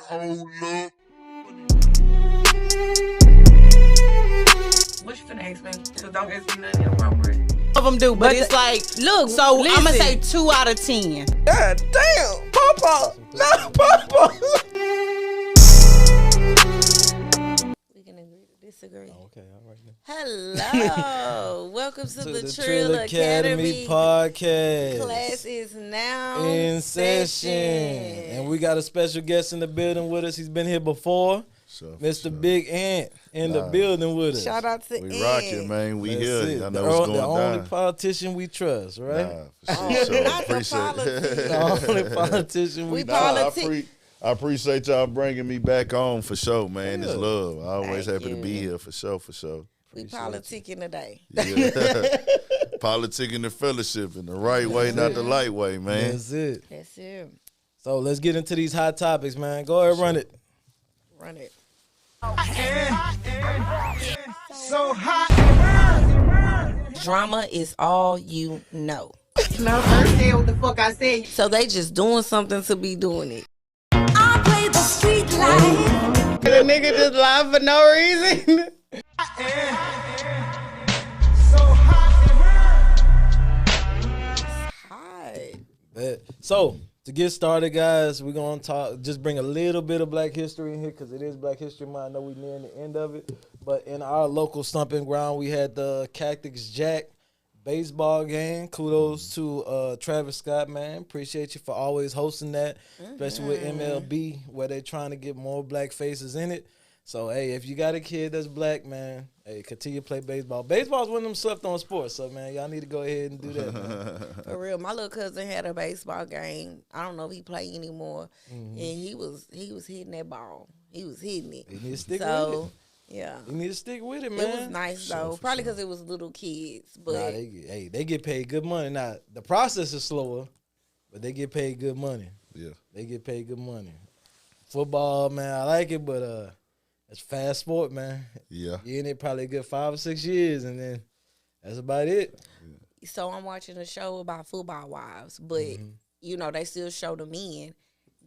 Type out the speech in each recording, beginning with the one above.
Hold up. What you finna ask me? So don't ask me nothing inappropriate. Of them do, but it's like, look, so I'm gonna say 2 out of 10. God damn, Papa, no, Papa. We can agree to disagree. Okay, all right. Hello, welcome to the Trill Trill Academy podcast. Class is now in session, and we got a special guest in the building with us. He's been here before. Mr. Big Ant in the building with us. Shout out to We Ed. rocking, man. We That's here. it. I The know what's going only down. politician we trust, right? Nah, for sure. Not the Appreciate politics. it. The only politician we We trust. I appreciate y'all bringing me back on for sure, man. Yeah. It's love. I always Thank happy to be you. here for sure, for sure. We politicking today. Yeah. Politicking the fellowship in the right way, not the light way, man. That's it. That's it. So let's get into these hot topics, man. Go ahead, run it. Run it. So hot. Drama is all you know. No, first say what the fuck I said. So they just doing something to be doing it. I play the street life. The nigga just lied for no reason. So hot. Hi. Bet. So to get started, guys, we're gonna just bring a little bit of Black history in here because it is Black History Month. I know we're nearing the end of it, but in our local stomping ground, we had the Cactus Jack baseball game. Kudos to Travis Scott, man. Appreciate you for always hosting that, especially with MLB, where they're trying to get more black faces in it. So, hey, if you got a kid that's black, man, hey, continue to play baseball. Baseball's one of them slept-on sports, so, man, y'all need to go ahead and do that, man. For real, my little cousin had a baseball game. I don't know if he play anymore, and he was hitting that ball. He was hitting it. You need to stick with So it. yeah, You need to stick with it, man. it was nice though. Probably because it was little kids, but Nah, they get paid good money. Now, the process is slower, but they get paid good money. Yeah. They get paid good money. Football, man, I like it, but it's fast sport, man. Yeah. You in it probably a good 5 or 6 years, and then that's about it. so I'm watching a show about football wives, but you know they still show the men.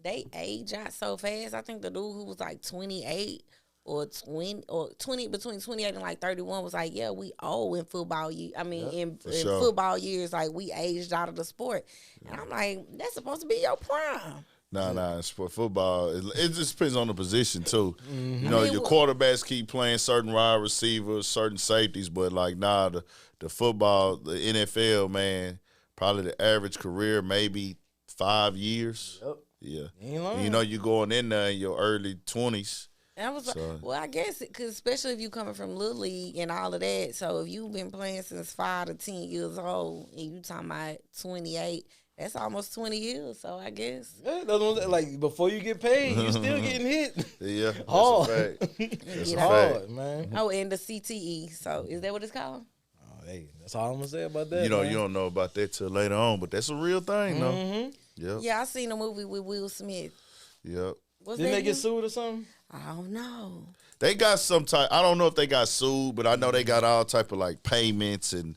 They age out so fast. I think the dude who was like 28 or 20 between 28 and like 31 was like, yeah, we old in football. I mean, in sure. football years, like we aged out of the sport. And I'm like, that's supposed to be your prime. Nah. It's for football. It just depends on the position too. You know, I mean, your quarterbacks keep playing certain wide receivers, certain safeties, but like the football, the NFL, man, probably the average career maybe 5 years. Yep. Yeah. Ain't lying. You know, you going in there in your early 20s. And I was So- like, well, I guess because especially if you coming from Little League and all of that. So if you've been playing since 5 to 10 years old and you talking about 28, that's almost 20 years. So I guess. Yeah, that's what I'm saying. Like, before you get paid, you still getting hit. Yeah. That's Hard. a fact. That's a Get fact. Hard, man. Oh, and the CTE. So is that what it's called? Oh, hey, that's all I'm going to say about that, You know, man. you don't know about that till later on, but that's a real thing, though. Mhm. Yep. Yeah, I seen a movie with Will Smith. Yep. What's Didn't that they get him? sued or something? I don't know. They got some type. I don't know if they got sued, but I know they got all type of like payments and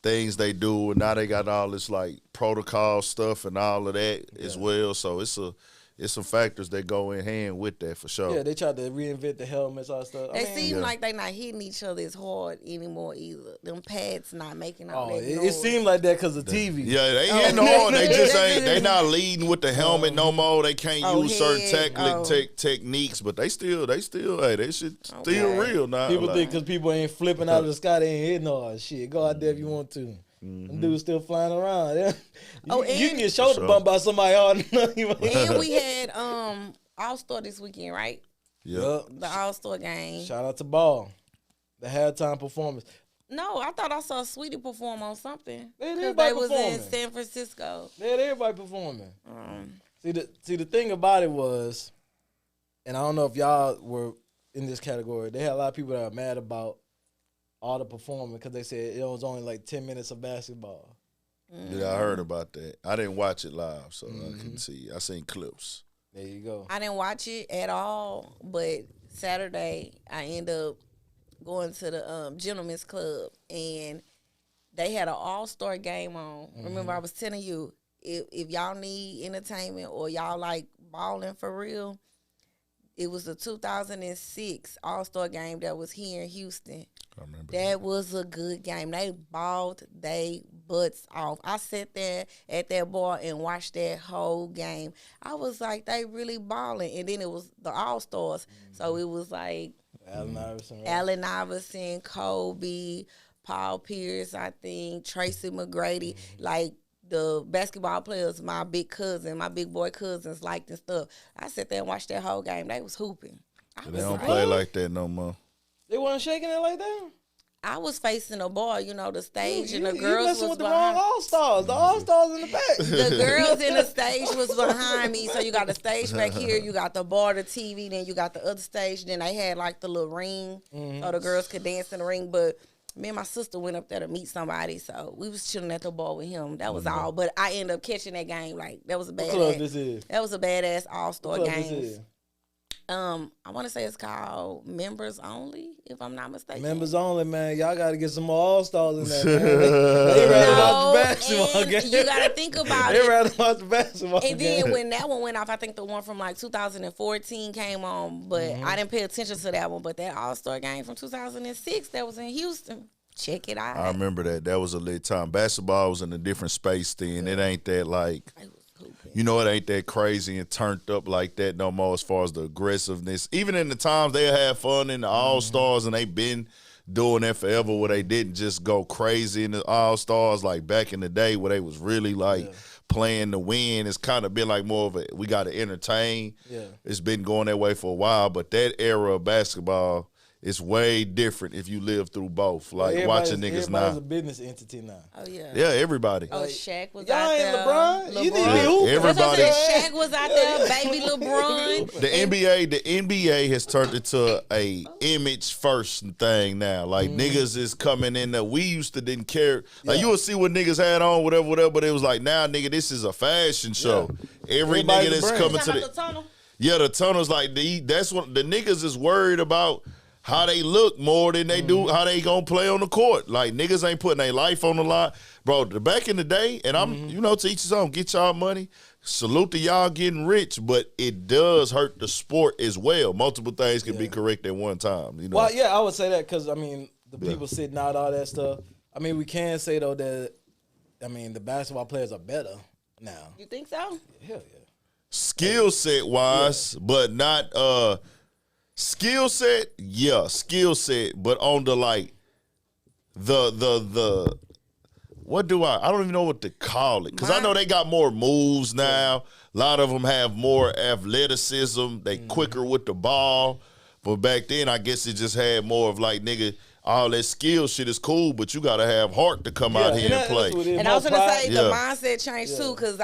things they do, and now they got all this like protocol stuff and all of that as well. So it's some factors that go in hand with that for sure. Yeah, they tried to reinvent the helmets, all that stuff. They seem Yeah. like they not hitting each other as hard anymore either. Them pads not making all Oh, that it noise. seemed like that because of TV. Yeah, they ain't hard. They just ain't. They not leading with the helmet no more. They can't Oh, use certain head. techniques, but they still. Hey, they shit still Okay. real now. People like, think because people ain't flipping out of the sky, they ain't hitting all that shit. Go out there if you want to. Them dudes still flying around. Yeah. Oh, you can and- get shoulder Sure. bumped by somebody hard enough. And we had All-Star this weekend, right? yeah. The All-Star game. Shout out to Ball. The halftime performance. No, I thought I saw Sweetie perform on something. They had 'Cause everybody they was in performing. San Francisco. They had everybody performing. See the thing about it was, and I don't know if y'all were in this category, they had a lot of people that are mad about all the performing because they said it was only like 10 minutes of basketball. Yeah, I heard about that. I didn't watch it live, so I couldn't see. I seen clips. There you go. I didn't watch it at all, but Saturday I ended up going to the Gentlemen's Club, and they had an all-star game on. Remember, I was telling you, if y'all need entertainment or y'all like balling for real, It was the 2006 All-Star game that was here in Houston. I remember That was a good game. They balled they butts off. I sat there at that bar and watched that whole game. I was like, they really balling. And then it was the All-Stars. So it was like Allen Iverson. Right? Allen Iverson, Kobe, Paul Pierce, I think, Tracy McGrady. Like, the basketball players, my big boy cousins liked and stuff. I sat there and watched that whole game. They was hooping. They don't play like that no more. They wasn't shaking it like that? I was facing a bar, the stage, and the You girls messing was with the wrong behind. All-Stars. The All-Stars in the back. The girls in the stage was behind me. So you got the stage back here, you got the bar, the TV, then you got the other stage. Then they had like the little ring, so the girls could dance in the ring. But me and my sister went up there to meet somebody, so we was chilling at the bar with him. That was all. But I ended up catching that game. Like, that was a What club badass. this is? That was a badass All-Star What club this game. is? I want to say it's called Members Only, if I'm not mistaken. Members only, man. Y'all got to get some more All-Stars in there, man. They rather watch the basketball and game. you got to think about They it. rather watch the basketball And game. then when that one went off, I think the one from like 2014 came on, but I didn't pay attention to that one. But that All-Star game from 2006 that was in Houston, check it out. I remember that. That was a lit time. Basketball was in a different space then. It ain't that like, It was hooping. it ain't that crazy and turned up like that no more as far as the aggressiveness. Even in the times they had fun in the All-Stars and they been doing that forever where they didn't just go crazy in the All-Stars like back in the day where they was really like playing to win. It's kind of been like more of a, we got to entertain. Yeah. It's been going that way for a while, but that era of basketball is way different if you live through both. Like watching niggas now. Everybody's a business entity now. Oh, yeah. Yeah, everybody. Oh, Shaq was Y'all out ain't there. LeBron. You need to be Yeah, hooping. everybody- That's what I said. Shaq was out there. Baby LeBron. The NBA has turned into a image first thing now. Like niggas is coming in there. We used to didn't care. Like you would see what niggas had on, whatever, but it was like now, nigga, this is a fashion show. Every Everybody's nigga a that's brand. coming to the the tunnel's like that's what the niggas is worried about. How they look more than they do how they gonna play on the court. Like, niggas ain't putting their life on the line. Bro, back in the day, and I'm, to each his own, get y'all money. Salute to y'all getting rich, but it does hurt the sport as well. Multiple things can be correct at one time. Well, yeah, I would say that because, the people sitting out, all that stuff. We can say, though, that, the basketball players are better now. You think so? Hell yeah. Skill set wise, but not skill set, but on the like the what do I don't even know what to call it because I know they got more moves now. A lot of them have more athleticism. They quicker with the ball, but back then I guess it just had more of like nigga. All that skill shit is cool, but you gotta have heart to come out here and play. And I was gonna say the Yeah. mindset changed too, because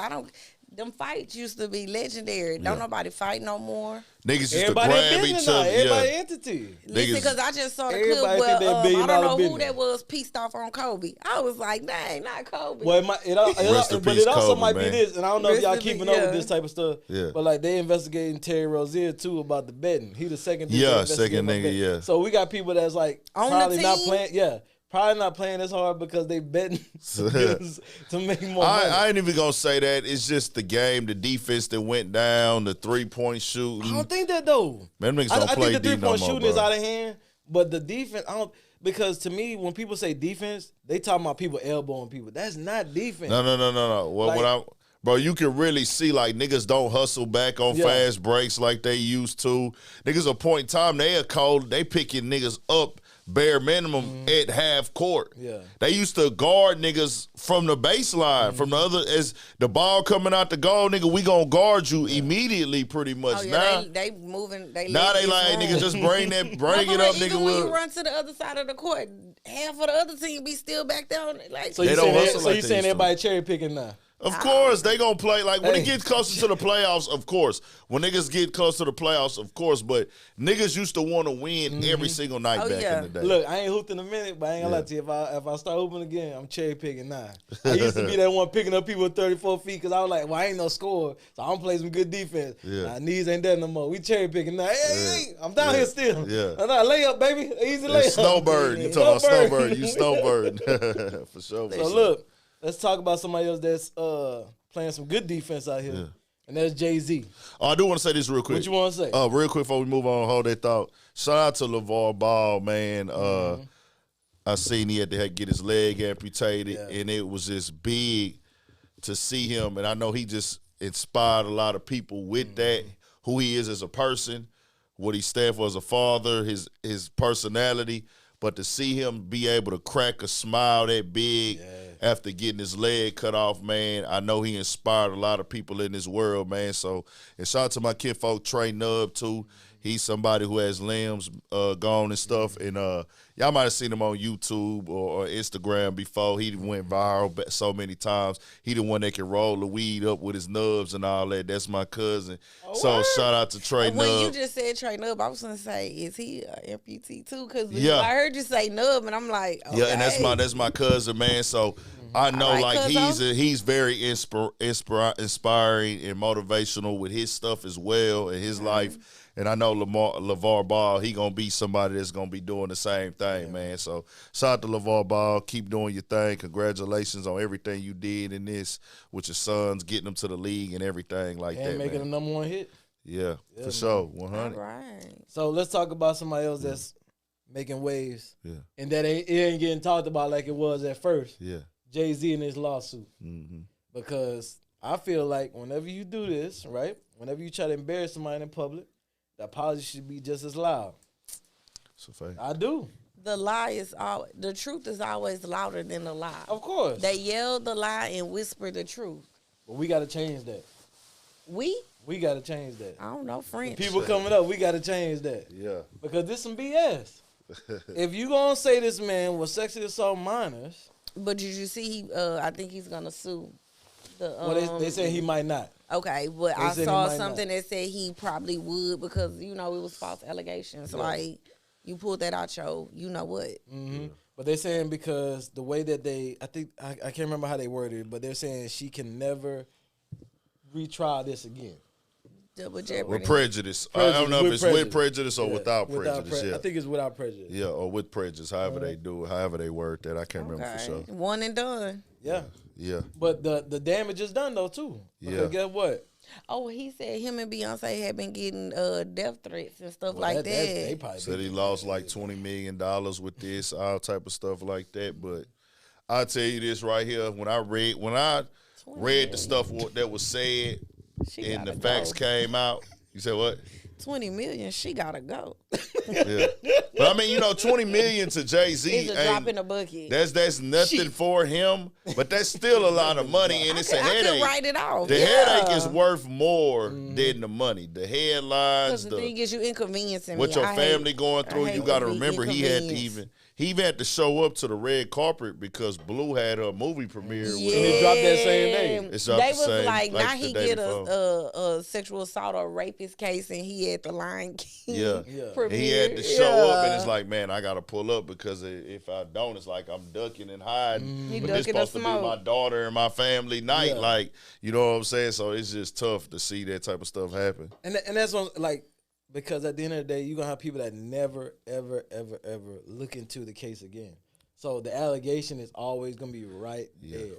them fights used to be legendary. Don't nobody fight no more. Niggas used Everybody to a grab business each now. other. Everybody Yeah. entity. Listen, Niggas- because I just saw the clip Everybody where think they I billion don't know dollar who business. that was pieced off on Kobe. I was like, dang, not Kobe. Well, Rest in but peace, it also Kobe, might man. be this, and I don't know if Rest y'all in keeping peace, up yeah. with this type of stuff. Yeah. But like they investigating Terry Rozier too about the betting. He the second. dude Yeah, to investigate second about nigga, betting. yeah. So we got people that's like On the probably not team? playing. Yeah, probably not playing as hard because they betting to make more money. I ain't even gonna say that. It's just the game, the defense that went down, the 3-point I shooting. don't think that though. Man, them niggas don't I play think the D no 3-point more, shooting is bro. out of hand, but the defense, I don't. Because to me, when people say defense, they talking about people elbowing people. That's not defense. No. Well, Like- bro, you can really see like niggas don't hustle back on Yeah. fast breaks like they used to. Niggas a point in time they picking niggas up bare minimum at half court. Yeah. They used to guard niggas from the baseline, from the other as the ball coming out the goal, nigga. We gonna guard you immediately, pretty much. oh, yeah, Now, they moving. now they like nigga just bring it up, nigga. Even when you Will. run to the other side of the court, half of the other team be still back there. Like, So They you don't saying, hustle so like you they saying used to. everybody cherry picking now? Of course, they gonna play like when Hey. it gets closer to the playoffs. Of course, when niggas get close to the playoffs, of course. But niggas used to want to win every single night Oh, back yeah. in the day. Look, I ain't hooped in a minute, but I ain't gonna lie to you. If I start hooping again, I'm cherry picking now. I used to be that one picking up people at 34 feet because I was like, well, I ain't no scorer, so I'm gonna play some good defense. Yeah. Nah, knees ain't there no more. We cherry picking now. Hey, I'm down Yeah. here still. Yeah. I'm not layup, baby. Easy And layup. snowbird, you talking about snowbird? You snowbird for sure. So look, let's talk about somebody else that's playing some good defense out here. Yeah. and that's Jay-Z. Oh, I do want to say this real quick. What you want to say? Real quick before we move on, hold that thought. Shout out to LeVar Ball, man. I seen he had to get his leg amputated, and it was just big to see him. And I know he just inspired a lot of people with that, who he is as a person, what he stands for as a father, his personality. But to see him be able to crack a smile that big after getting his leg cut off, man, I know he inspired a lot of people in this world, man. So, and shout out to my kinfolk, Trey Nubb, too. He's somebody who has limbs gone and stuff. And y'all might have seen him on YouTube or Instagram before. He went viral so many times. He the one that can roll the weed up with his nubs and all that. That's my cousin. So shout out to Trey Nubb. When you just said Trey Nubb, I was going to say, is he an amputee too? Because I heard you say Nubb, and I'm like, okay. Yeah, and that's my cousin, man. So I know he's very inspiring and motivational with his stuff as well in his life. And I know LeVar Ball, he going to be somebody that's going to be doing the same thing, man. So shout out to LeVar Ball. Keep doing your thing. Congratulations on everything you did in this with your sons, getting them to the league and everything like that, and making a number one hit. Yeah, for sure. 100. All right. So let's talk about somebody else that's making waves. Yeah. And that it ain't getting talked about like it was at first. Yeah. Jay-Z and his lawsuit. Mm-hmm. Because I feel like whenever you do this, right, whenever you try to embarrass somebody in public, the apology should be just as loud. It's a fact. I do. The truth is always louder than the lie. Of course. They yell the lie and whisper the truth. But we got to change that. We got to change that. I don't know French. People coming up, we got to change that. Yeah. Because this some BS. If you going to say this man was sexually assault minors. But did you see I think he's going to sue. Well, they say he might not. Okay, but I saw something that said he probably would because, it was false allegations. Yeah. Like, you pulled that out you know what. Mm-hmm. But they're saying because the way that I can't remember how they worded it, but they're saying she can never retry this again. Double jeopardy. With prejudice. I don't know if it's with prejudice or without prejudice. I think it's without prejudice. Yeah, or with prejudice, however they do it, however they word that. I can't remember for sure. One and done. Yeah. Yeah. But the damage is done, though, too. Because guess what? Oh, he said him and Beyonce had been getting death threats and stuff like that. They probably said he lost like $20 million with this, all type of stuff like that. But I'll tell you this right here. When I read the stuff that was said and the facts came out, you said what? 20 million, she gotta go. Yeah. But I mean, $20 million to Jay-Z is a drop in the bucket. That's nothing for him, but that's still a lot of money, and it's a headache. I can write it off. The headache is worth more than the money. The headlines, the thing is, you inconveniencing what me. your family going through. You got to remember, he even had to show up to the red carpet because Blue had her movie premiere. Yeah. And it dropped that same day. They was like now he get a sexual assault or rapist case, and he had the Lion King premiere. He had to show up, and it's like, man, I got to pull up because if I don't, it's like I'm ducking and hiding. But this supposed to be my daughter and my family night. Like, you know what I'm saying? So it's just tough to see that type of stuff happen. And that's what, like, because at the end of the day, you're going to have people that never, ever, ever, ever look into the case again. So the allegation is always going to be right there. You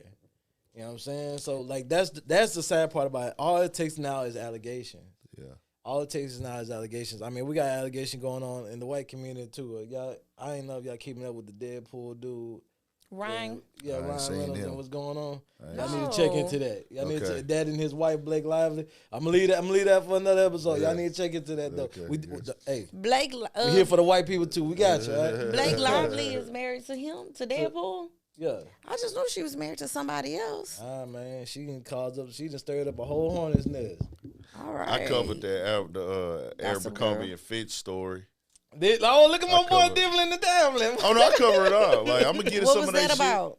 know what I'm saying? So, like, that's the sad part about it. All it takes now is allegations. Yeah. All it takes now is allegations. I mean, we got allegation going on in the white community, too. Y'all, I ain't know if y'all keeping up with the Deadpool dude. Ryan. Yeah, Ryan Reynolds him. and what's going on. Y'all No. need to check into that. Y'all need to that and his wife Blake Lively. I'm gonna leave that for another episode. Y'all need to check into that though. Okay, Blake. We here for the white people too. We got you. Right? Blake Lively is married to him, to Deadpool. Yeah. I just knew she was married to somebody else. Man, she done stirred up a whole hornet's nest. All right. I covered the Abercrombie and Fitch story. Look at my boy Dibbling the Dabbling. Oh, no, I cover it all. Like, I'm going to get some of that shit. What was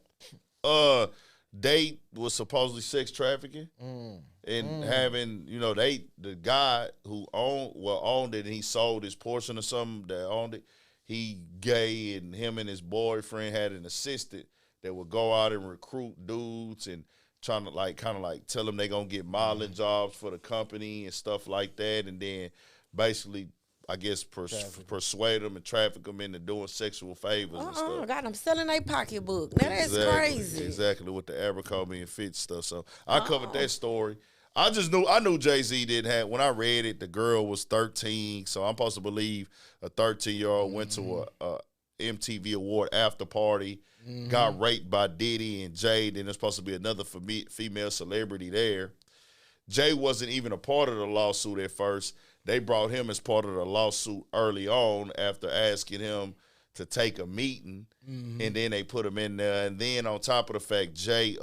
that about? Date was supposedly sex trafficking. And having, the guy who owned it, and he sold his portion of something that owned it. He gay, and him and his boyfriend had an assistant that would go out and recruit dudes and trying to kind of tell them they going to get modeling jobs for the company and stuff like that. And then basically, I guess, persuade them and traffic them into doing sexual favors and stuff. Got them selling their pocketbook. Now that's crazy. Exactly, with the Abercrombie and Fitch stuff. So I covered that story. I knew Jay-Z didn't have. When I read it, the girl was 13, so I'm supposed to believe a 13-year-old went to a MTV award after party, got raped by Diddy and Jay. Then there's supposed to be another female celebrity there. Jay wasn't even a part of the lawsuit at first. They brought him as part of the lawsuit early on after asking him to take a meeting, and then they put him in there. And then on top of the fact, Jay,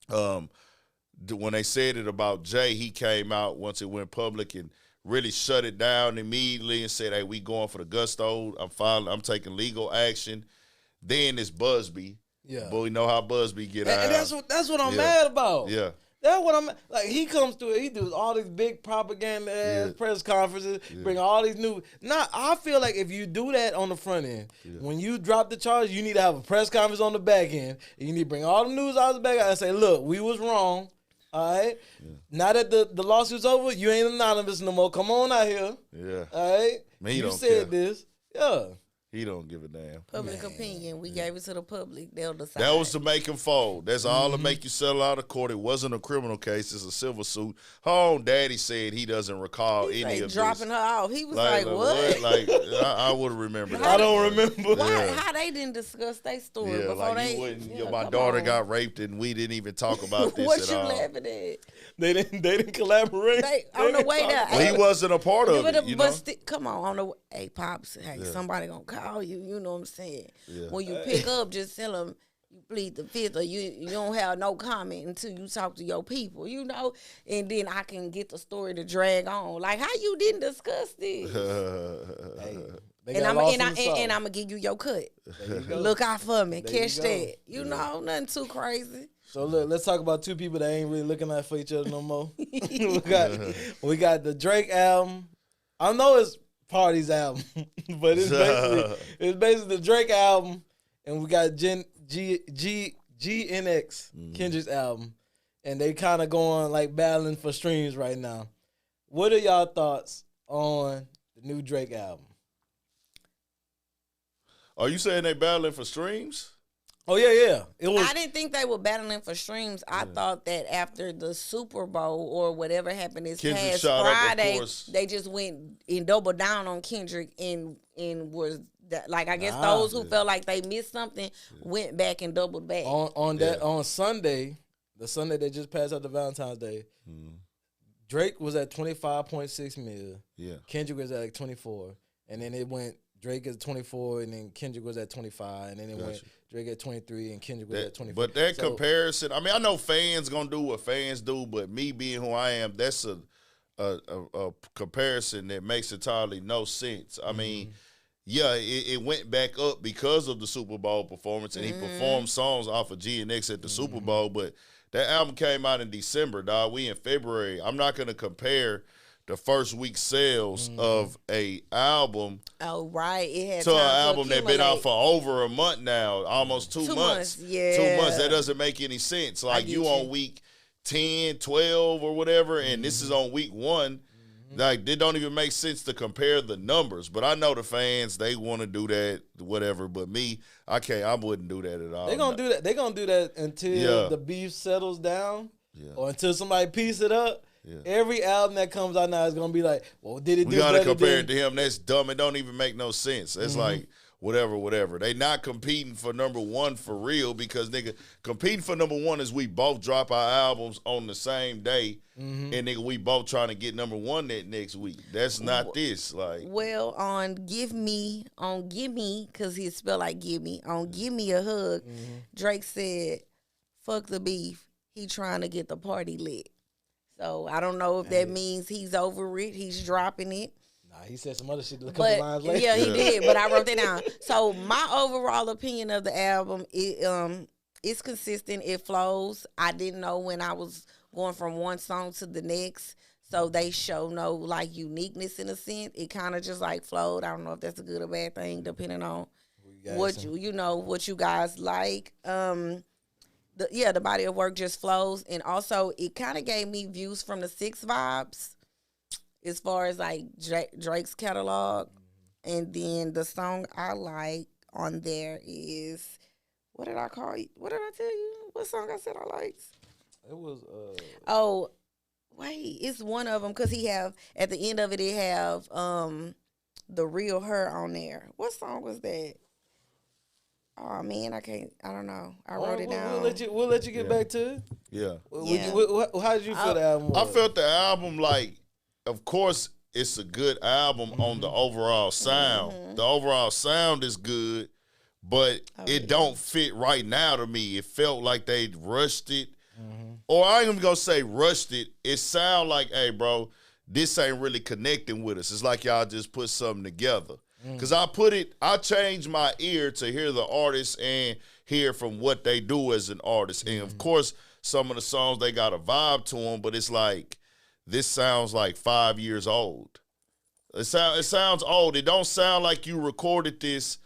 when they said it about Jay, he came out once it went public and really shut it down immediately and said, "Hey, we going for the gusto. I'm taking legal action." Then it's Busby. Yeah. But we know how Busby get out. And that's what I'm mad about. Yeah. That's what I'm like. He comes through it. He does all these big propaganda press conferences, bring all these new. I feel like if you do that on the front end, when you drop the charge, you need to have a press conference on the back end. And you need to bring all the news out of the back end and say, "Look, we was wrong. All right. Now that the lawsuit's over, you ain't anonymous no more. Come on out here. Yeah. All right. Man, you said this. Yeah. He don't give a damn. Public opinion. We gave it to the public. They'll decide. That was to make him fold. That's all to make you settle out of court. It wasn't a criminal case. It's a civil suit. Her own daddy said he doesn't recall He any like of dropping this. her off. He was like, what? Like, I would have remembered that. I don't remember. How they didn't discuss their story Yeah, before like they. you wouldn't. Yeah, My come daughter on. got raped and we didn't even talk about this What at you all. laughing at? They didn't collaborate. They on the way there. Well, he wasn't a part of it, you know? Come on the hey pops, hey, somebody gonna call you. You know what I'm saying? Yeah. When you pick up, just tell them you plead the fifth, or you don't have no comment until you talk to your people. You know, and then I can get the story to drag on. Like how you didn't discuss this. Hey, And I'm gonna give you your cut. Look out for me. There you Catch go. that. You know, nothing too crazy. So look, let's talk about two people that ain't really looking out for each other no more. we got the Drake album. I know it's Party's album, but it's basically the Drake album, and we got GNX Kendrick's album, and they kind of going like battling for streams right now. What are y'all thoughts on the new Drake album? Are you saying they battling for streams? Oh yeah. It was. I didn't think they were battling for streams. I thought that after the Super Bowl or whatever happened this Kendrick past shot up, of Friday, course. they just went and doubled down on Kendrick and was that, like I guess those who felt like they missed something went back and doubled back. On Sunday, the Sunday that just passed after Valentine's Day, Drake was at 25.6 mil. Yeah. Kendrick was at like 24, and then it went Drake at 24, and then Kendrick was at 25, and then it went Drake at 23, and Kendrick was at 24. But that comparison, I mean, I know fans gonna do what fans do, but me being who I am, that's a comparison that makes entirely no sense. I mean, yeah, it went back up because of the Super Bowl performance, and he performed songs off of GNX at the Super Bowl, but that album came out in December, dog. We in February. I'm not gonna compare the first week sales of a album Oh right, it had to an time album that been out accumulate. for over a month now, almost 2 months. Yeah, 2 months. That doesn't make any sense. Like get you you. on week 10, 12 or whatever, and this is on week 1. Like it don't even make sense to compare the numbers. But I know the fans, they want to do that, whatever. But me, I can't. I wouldn't do that at all. They're gonna do that. They're gonna do that until the beef settles down, or until somebody piece it up. Yeah. Every album that comes out now is gonna be like, well, did it? We gotta compare it to him. That's dumb. It don't even make no sense. It's like whatever. They not competing for number one for real because nigga, competing for number one is we both drop our albums on the same day, and nigga, we both trying to get number one that next week. That's not this. Like, well, on Give Me, because he spelled like Give Me, on Give Me a Hug, Drake said, fuck the beef. He trying to get the party lit. So I don't know if that means he's over it. He's dropping it. Nah, he said some other shit a couple lines later. Yeah, he did. But I wrote that down. So my overall opinion of the album, it's consistent. It flows. I didn't know when I was going from one song to the next. So they show no like uniqueness in a sense. It kind of just like flowed. I don't know if that's a good or bad thing, depending on what you guys like. The body of work just flows, and also it kind of gave me views from the 6 vibes as far as like Drake's catalog. And then the song I like on there is, what did I call you? What did I tell you? What song I said I liked? It was Oh, wait, it's one of them because he have at the end of it. It have the real her on there. What song was that? Oh man, I can't. I don't know. I wrote it down. We'll let you get back to it. Yeah. How did you feel the album was? I felt the album like, of course, it's a good album on the overall sound. The overall sound is good, but it don't fit right now to me. It felt like they rushed it. Or I ain't even gonna say rushed it. It sound like, hey, bro, this ain't really connecting with us. It's like y'all just put something together. Because I changed my ear to hear the artist and hear from what they do as an artist. And of course, some of the songs, they got a vibe to them, but it's like, this sounds like 5 years old. It sounds old. It don't sound like you recorded this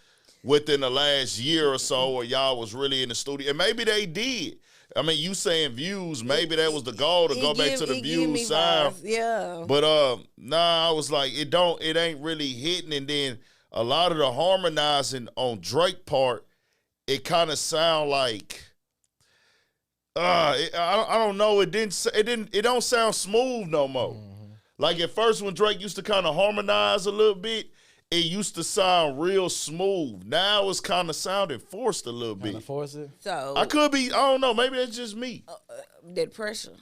within the last year or so, or y'all was really in the studio. And maybe they did. I mean, you saying views, maybe that was the goal to go back to the views sound. Yeah. But nah, I was like, it ain't really hitting. And then a lot of the harmonizing on Drake part, it kind of sound like I don't know. It don't sound smooth no more. Like at first when Drake used to kind of harmonize a little bit, it used to sound real smooth. Now it's kind of sounding forced a little bit. Force it? So I could be, I don't know, maybe that's just me. that pressure.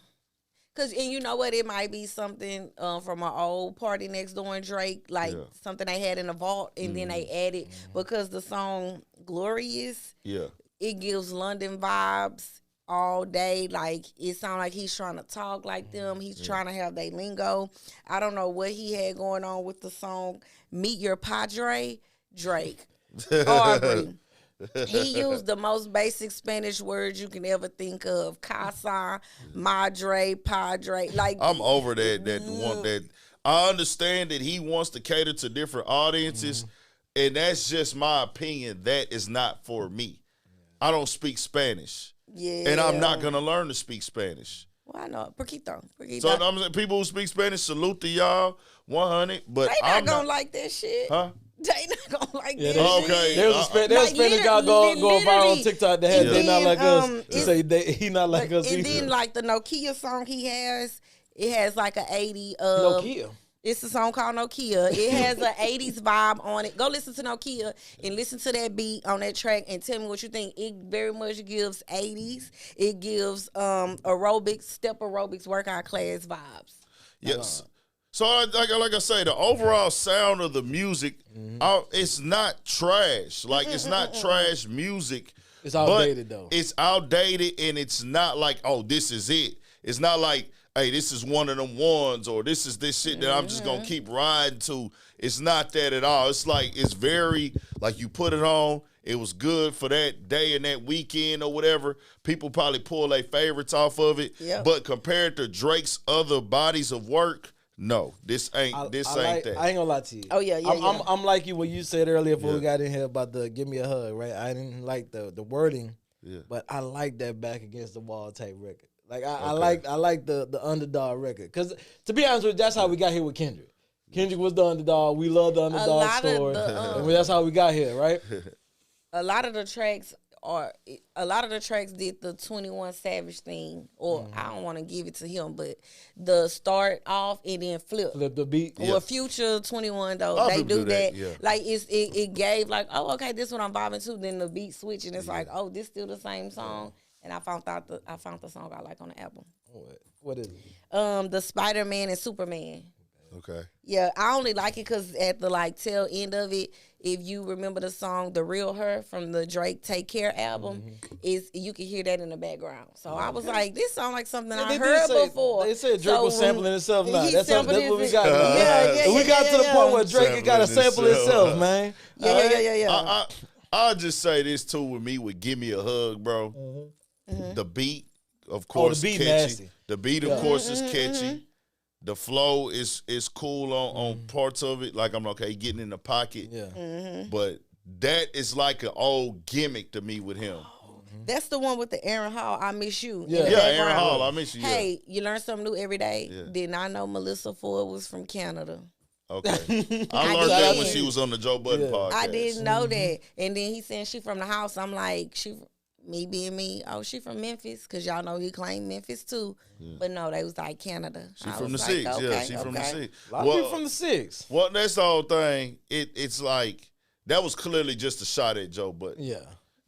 And you know what? It might be something from an old Party Next Door and Drake, like something they had in the vault, and then they added, because the song Glorious, it gives London vibes all day. Like, it sounds like he's trying to talk like them. He's trying to have their lingo. I don't know what he had going on with the song Meet Your Padre, Drake. Aubrey. He used the most basic Spanish words you can ever think of. Casa, madre, padre. Like, I'm over that one that I understand that he wants to cater to different audiences, and that's just my opinion. That is not for me. I don't speak Spanish. Yeah. And I'm not gonna learn to speak Spanish. Well, I know. Poquito. So I'm saying, people who speak Spanish, salute to y'all, 100. But They not gonna like that shit. Huh? They not gonna like that Okay. shit. There was a Spanish guy going viral on TikTok that had they not like us. He say he not like us And either. then like the Nokia song he has, it has like a 80 Nokia. It's a song called Nokia. It has an 80s vibe on it. Go listen to Nokia and listen to that beat on that track and tell me what you think. It very much gives 80s. It gives aerobics, step aerobics, workout class vibes. Yes. So like I say, the overall sound of the music, it's not trash. Like, it's not trash music. It's outdated, though. It's outdated, and it's not like, oh, this is it. It's not like, hey, this is one of them ones, or this is this shit that I'm just going to keep riding to. It's not that at all. It's like, it's very, like, you put it on, it was good for that day and that weekend or whatever. People probably pull their favorites off of it. Yep. But compared to Drake's other bodies of work, no, this ain't that. I ain't gonna lie to you. Oh, yeah. I'm like you when you said earlier before we got in here about the give me a hug, right? I didn't like the wording, but I like that Back Against the Wall type record. Like I like the underdog record, because to be honest with you, that's how we got here with Kendrick. Kendrick was the underdog. We love the underdog story, and that's how we got here, right? A lot of the tracks did the 21 Savage thing, or I don't want to give it to him, but the start off and then flip the beat. Well, Future 21 though, they do that. Yeah. Like it gave like, oh, okay, this one I'm vibing to. Then the beat switch and it's like, oh, this still the same song. And I found the song I like on the album. What is it? The Spider-Man and Superman. Okay. Yeah, I only like it because at the like tail end of it, if you remember the song "The Real Her" from the Drake "Take Care" album, is you can hear that in the background. So I was like, this sounds like something I heard before. They said Drake was sampling himself now. That's what we got. We got to the point where Drake got to sample himself, man. Yeah. I'll just say this too with me with "Give Me a Hug," bro. The beat, of course, the beat catchy. nasty. The beat, of course, is catchy. The flow is cool on parts of it. Like, I'm okay getting in the pocket. Yeah. But that is like an old gimmick to me with him. That's the one with the Aaron Hall, I Miss You. Yeah, Aaron Hall, I Miss You. Hey, you learn something new every day. Yeah. Didn't I know Melissa Ford was from Canada? Okay. I learned that when she was on the Joe Budden podcast. I didn't know that. And then he said she from the house. I'm like, me being me, oh, she from Memphis, because y'all know he claimed Memphis too. But no, they was like Canada. She I from the was six. like, Yeah, okay, she from the okay. six. A lot of people from the 6. Well, that's the whole thing. It's like that was clearly just a shot at Joe Budden. Yeah.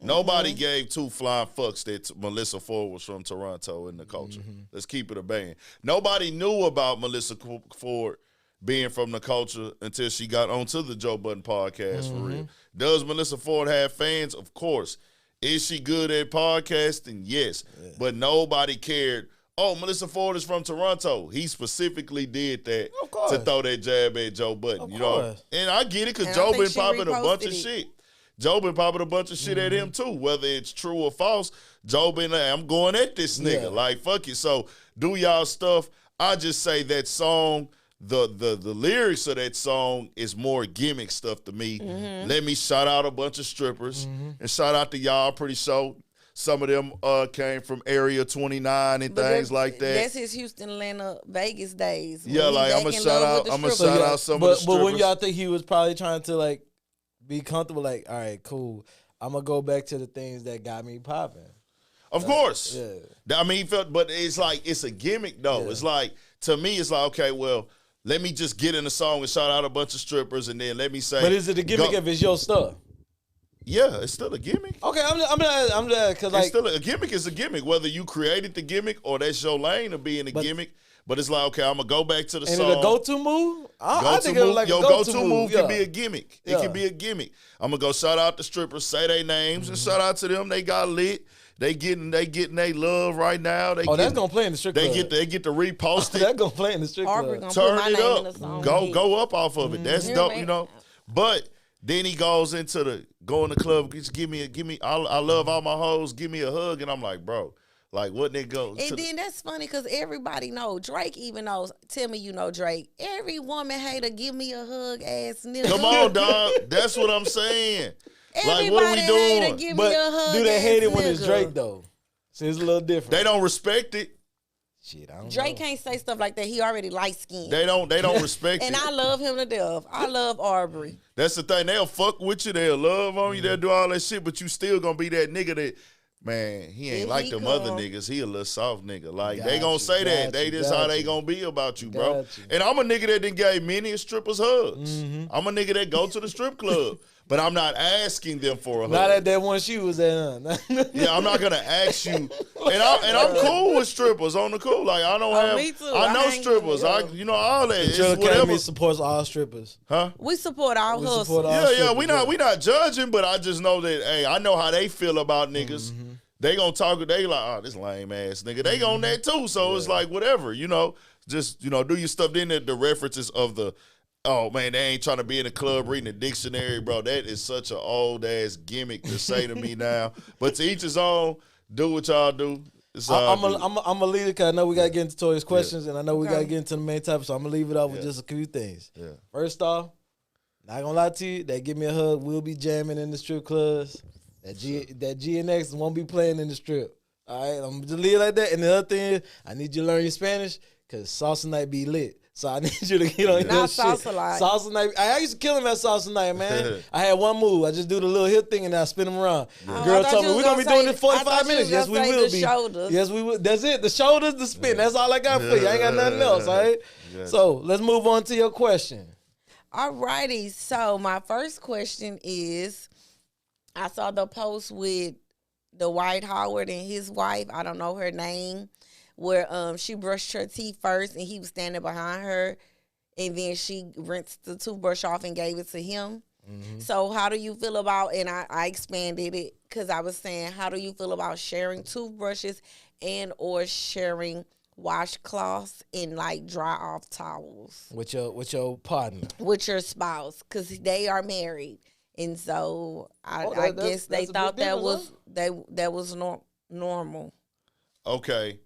Nobody gave 2 flying fucks that Melissa Ford was from Toronto in the culture. Let's keep it a band. Nobody knew about Melissa Ford being from the culture until she got onto the Joe Budden podcast for real. Does Melissa Ford have fans? Of course. Is she good at podcasting? Yes. But nobody cared. Oh, Melissa Ford is from Toronto. He specifically did that to throw that jab at Joe Budden. You know, and I get it because And I Joe think been she popping a bunch of reposted it. shit. Joe been popping a bunch of shit at him too, whether it's true or false. Joe been like, I'm going at this nigga. Yeah. Like, fuck it. So do y'all stuff. I just say that song, the lyrics of that song is more gimmick stuff to me. Let me shout out a bunch of strippers and shout out to y'all. I'm pretty sure some of them came from Area 29 and things like that. That's his Houston, Atlanta, Vegas days. Yeah, When he like, back I'ma in shout love out- with the I'ma strippers. shout out some of the But when strippers. y'all think he was probably trying to like be comfortable, like, all right, cool, I'm gonna go back to the things that got me popping. Of course. Yeah. I mean, he felt, but it's like, it's a gimmick though. Yeah. It's like, to me, it's like, okay, well, let me just get in the song and shout out a bunch of strippers and then let me say. But is it a gimmick go- if it's your stuff? Yeah, it's still a gimmick. Okay, I'm not because It's like still a gimmick is a gimmick, whether you created the gimmick or that's your lane of being a gimmick. But it's like, okay, I'm going to go back to the and song. it a go-to move. I Go-to think it was move. like Your a go-to move yeah. can be a gimmick. It Yeah. can be a gimmick. I'm gonna go shout out the strippers, say their names, and shout out to them. They got lit. They getting their love right now. They Oh, that's getting- gonna play in the strip They club. get to repost it. That's gonna play in the strip Aubrey club. gonna put my Turn it name in up. the song. Go up off of it. That's Yeah, dope, man. you know. But then he goes into the go in the club, just give me. I love all my hoes. Give me a hug, and I'm like, bro, like what they go. And then that's funny because everybody know Drake even knows. Tell me you know Drake. Every woman hater give me a hug ass nigga. Come on, dog. That's what I'm saying. Like, what are we Everybody doing? hater give But me a hug. do they hate it ass when it's nigga. Drake though? See, it's a little different. They don't respect it. Shit, I don't Drake know. can't say stuff like that. He already light skinned. They don't respect And it. I love him to death. I love Aubrey. That's the thing. They'll fuck with you. They'll love on you. They'll do all that shit. But you still gonna be that nigga that, man, he ain't If like he them other come- niggas. He a little soft nigga. Like, Got they gonna you, say that. got They you, just got how they you. gonna be about you, bro. Got you. And I'm a nigga that done gave many strippers hugs. I'm a nigga that go to the strip club. But I'm not asking them for a hug. Not at that one she was at. Huh? Yeah, I'm not gonna ask you. And I'm cool with strippers on the cool. Like, I don't have. me too. I know I hang strippers. with them. You know all that. It's Trill whatever. Academy supports all strippers. Huh? We support our We hustle. support all Yeah, strippers. we not judging, but I just know that, hey, I know how they feel about niggas. They gonna talk. They like, oh, this lame ass nigga. They on that too. So it's like whatever, you know. Just do your stuff. Then the references of the, oh man, they ain't trying to be in the club reading the dictionary, bro. That is such an old ass gimmick to say to me now. But to each his own. Do what y'all do. It's all good. I'm a leader because I know we got to get into Toya's questions and I know we got to get into the main topic, so I'm going to leave it off with just a few things. Yeah. First off, not going to lie to you, they give me a hug. We'll be jamming in the strip clubs. That GNX won't be playing in the strip. All right, I'm just leave it like that. And the other thing is, I need you to learn your Spanish because salsa night be lit. So I need you to get on your Not shit. salsa night. Salsa night. I used to kill him at salsa night, man. I had one move. I just do the little hip thing and I spin him around. Oh, Girl I thought told you me was we're gonna be gonna doing say- this 45 I thought you minutes. was Yes, we gonna say will the be. shoulders. Yes, we will. That's it. The shoulders, the spin. That's all I got for you. I ain't got nothing else. All right. So let's move on to your question. Alrighty, so my first question is, I saw the post with the White Howard and his wife. I don't know her name, where she brushed her teeth first, and he was standing behind her, and then she rinsed the toothbrush off and gave it to him. So how do you feel about? And I expanded it because I was saying, how do you feel about sharing toothbrushes and or sharing washcloths and like dry off towels With your partner. with your spouse, because they are married, and so I that's- guess they that's a thought big that difference, was that was normal. Okay.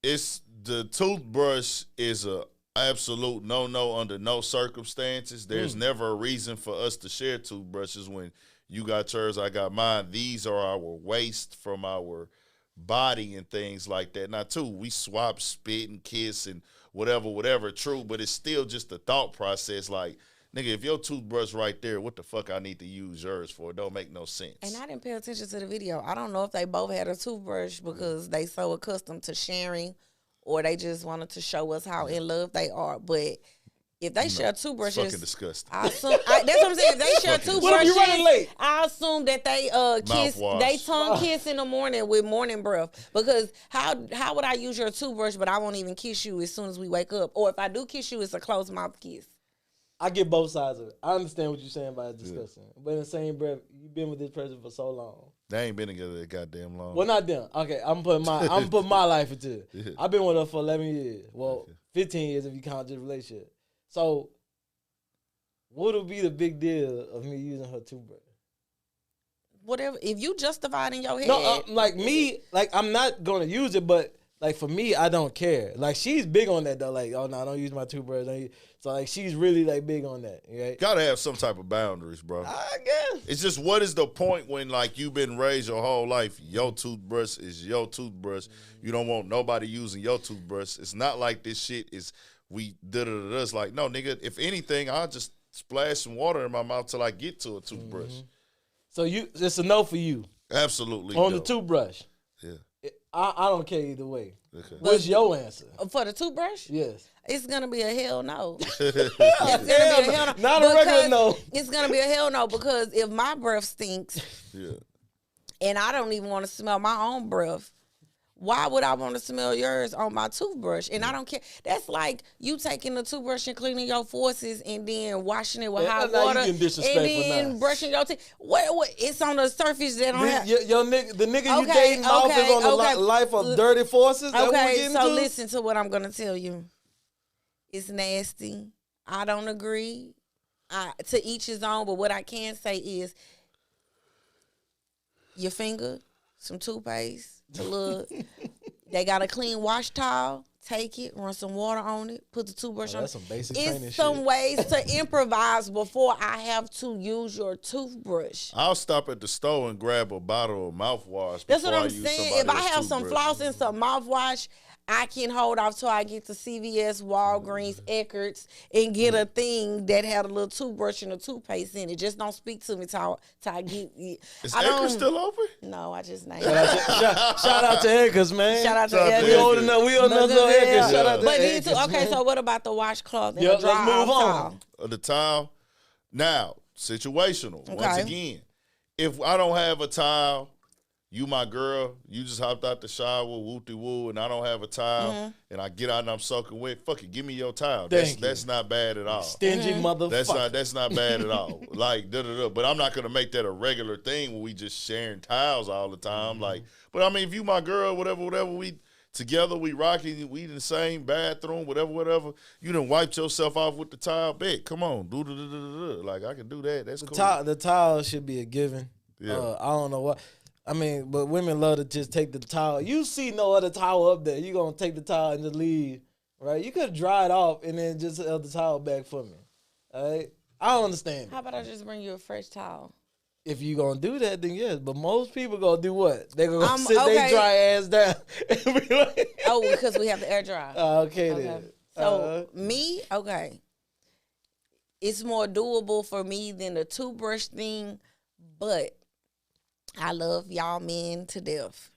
It's the toothbrush is a absolute no under no circumstances. There's never a reason for us to share toothbrushes when you got yours, I got mine. These are our waste from our body and things like that. Now, too, we swap spit and kiss and whatever, true, but it's still just the thought process. Like, nigga, if your toothbrush right there, what the fuck I need to use yours for? It don't make no sense. And I didn't pay attention to the video. I don't know if they both had a toothbrush because they so accustomed to sharing, or they just wanted to show us how in love they are. But if they share toothbrushes, Fucking disgusting. that's what I'm saying. If they share toothbrushes, What if you running late? I assume that they kiss, Mouthwash. they tongue kiss in the morning with morning breath. Because how would I use your toothbrush, but I won't even kiss you as soon as we wake up? Or if I do kiss you, it's a closed mouth kiss. I get both sides of it. I understand what you're saying about it disgusting. But in the same breath, you've been with this person for so long. They ain't been together that goddamn long. Well, not them. Okay, I'm putting my life into it. I've been with her for 11 years. Well, 15 years if you count this relationship. So, what would be the big deal of me using her toothbrush? Whatever. If you justify it in your head. No, like me, like I'm not gonna use it, but like for me, I don't care. Like she's big on that though. Like, oh no, I don't use my toothbrush. So like she's really like big on that. Right? Gotta have some type of boundaries, bro. I guess. It's just, what is the point when, like, you've been raised your whole life, your toothbrush is your toothbrush. You don't want nobody using your toothbrush. It's not like this shit is we da-da-da-da. It's like, no, nigga, if anything, I'll just splash some water in my mouth till I get to a toothbrush. So it's a no for you Absolutely. on no. the toothbrush. Yeah. I don't care either way. Okay. What's your answer? For the toothbrush? Yes. It's gonna be a hell no. It's gonna be a hell no. Not a regular no. It's gonna be a hell no because if my breath stinks Yeah. and I don't even want to smell my own breath, why would I want to smell yours on my toothbrush? And I don't care. That's like you taking the toothbrush and cleaning your forces and then washing it with hot now you water getting and disrespectful then now. brushing your teeth. What? It's on the surface that don't have. Your nigga, the nigga you Okay, dating off is okay, on the okay. life of dirty forces. That what we're Okay, getting so to? listen to what I'm gonna tell you. It's nasty. I don't agree. To each his own, but what I can say is your finger, some toothpaste, a little. They got a clean wash towel. Take it, run some water on it, put the toothbrush on it. That's some basic training It's some shit. ways to improvise before I have to use your toothbrush. I'll stop at the store and grab a bottle of mouthwash. That's what before I'm use saying. somebody If I else's have some toothbrush. floss and some mouthwash, I can hold off till I get to CVS, Walgreens, Eckerd's, and get a thing that had a little toothbrush and a toothpaste in it. Just don't speak to me till I get it. Is I don't- Eckerd still open? No, I just named Shout out to Eckers, man. Shout out to Shout out to We Eckerd's. old enough. We old enough to know Eckers. Shout out to But Eckers. then too, okay, so what about the washcloth and Yeah, the dry let's move off on. towel? The towel. Now, situational. Once Okay. again, if I don't have a towel, you my girl, you just hopped out the shower, woo-de-woo, and I don't have a towel, and I get out and I'm soaking wet, fuck it, give me your towel. Thank you. That's not bad at all. Stingy motherfucker. That's not bad at all. Like da-da-da. But I'm not gonna make that a regular thing where we just sharing towels all the time. Like, but I mean, if you my girl, whatever, we together, we rocking, we in the same bathroom, whatever. You done wiped yourself off with the towel. Bet, come on, do da-da-da-da-da. Like I can do that. That's cool. The towel should be a given. Yeah. I don't know what. I mean, but women love to just take the towel. You see no other towel up there. You going to take the towel and just leave, right? You could dry it off and then just held the towel back for me, all right? I don't understand. How about I just bring you a fresh towel? If you going to do that, then yes. But most people going to do what? They going to sit okay. their dry ass down and be like, Oh, because we have the air dryer. okay, Okay. then. So me, okay. It's more doable for me than the toothbrush thing, but I love y'all men to death.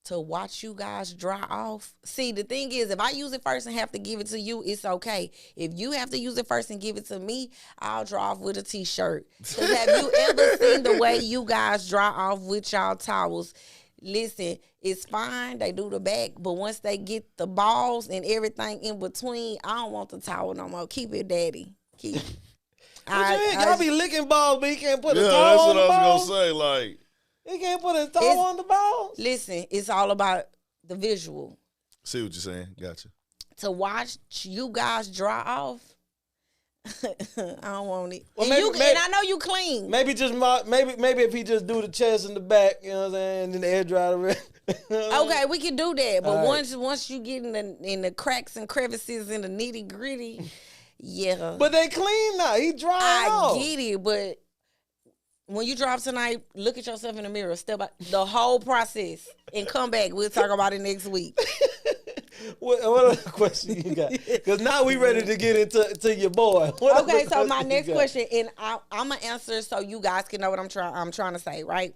To watch you guys dry off. See, the thing is, if I use it first and have to give it to you, it's okay. If you have to use it first and give it to me, I'll dry off with a t-shirt. Because have you ever seen the way you guys dry off with y'all towels? Listen, it's fine. They do the back. But once they get the balls and everything in between, I don't want the towel no more. Keep it, daddy. Keep it. Y'all be licking balls, but you can't put Yeah, a that's towel on what the I ball. was gonna say. Like, You can't put a towel on the balls. Listen, it's all about the visual. see what you're saying? Gotcha. To watch you guys dry off, I don't want it. Well, and, maybe- and I know you clean. Maybe just maybe if he just do the chest and the back, you know what I'm saying, and then the air dry the rest. Okay, we can do that, but All right. once you get in the cracks and crevices and the nitty gritty, yeah. But they clean now. He dry I off. get it, but when you drop tonight, look at yourself in the mirror, step by the whole process, and come back. We'll talk about it next week. What other question you got? Because now we ready to get into your boy. What Okay, other so my question next you got? question, and I'm gonna answer so you guys can know what I'm trying to say, right?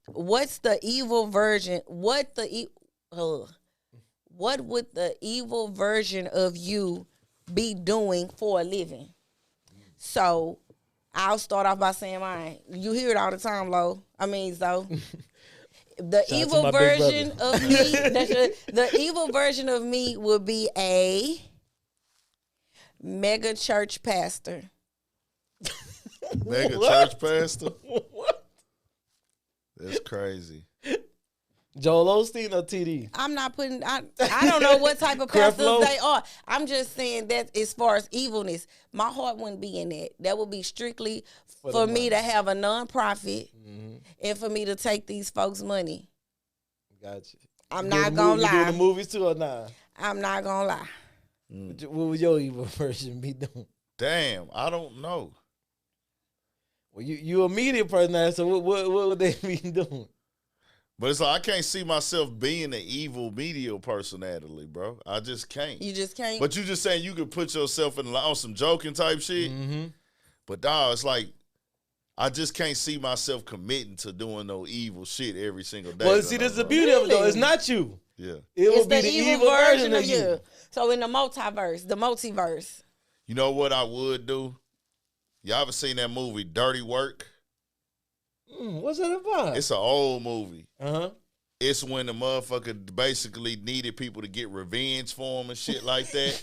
What's the evil version? What would the evil version of you be doing for a living? So I'll start off by saying mine. You hear it all the time, Lo. So the Shout out to evil my big version brother. of me, the evil version of me would be a mega church pastor. Mega What? church pastor. What? That's crazy. Joel Osteen or TD? I'm not putting. I don't know what type of pastors Creflo? they are. I'm just saying that as far as evilness, my heart wouldn't be in that. That would be strictly for me to have a nonprofit and for me to take these folks' money. Gotcha. I'm You not doing gonna You doing lie. the movies too or not? I'm not gonna lie. What would your evil version be doing? Damn, I don't know. Well, you a media personality, so what would they be doing? But it's like I can't see myself being an evil media personality, bro. I just can't. You just can't. But you just saying you could put yourself on some joking type shit. Mm-hmm. But dog, it's like I just can't see myself committing to doing no evil shit every single day. Well, see, this is the beauty of it, though. It's not you. Yeah. It it's will be the evil version of you. you. So in the multiverse. You know what I would do? Y'all ever seen that movie Dirty Work? What's that about? It's an old movie. Uh-huh. It's when the motherfucker basically needed people to get revenge for him and shit like that.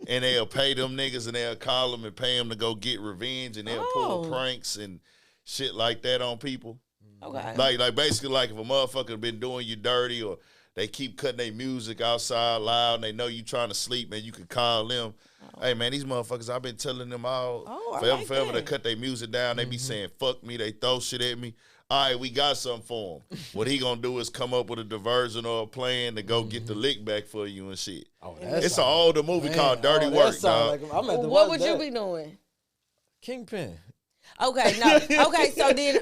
And they'll pay them niggas and they'll call them and pay them to go get revenge and they'll pull pranks and shit like that on people. Okay. Like basically like if a motherfucker been doing you dirty or they keep cutting their music outside loud and they know you trying to sleep, man, you can call them. Hey, man, these motherfuckers, I've been telling them all forever to cut their music down. They be saying, fuck me. They throw shit at me. All right, we got something for him. What he gonna do is come up with a diversion or a plan to go get the lick back for you and shit. Oh, It's an older movie called Dirty Work, dog. What would you be doing? Kingpin. Okay, no. Okay, so then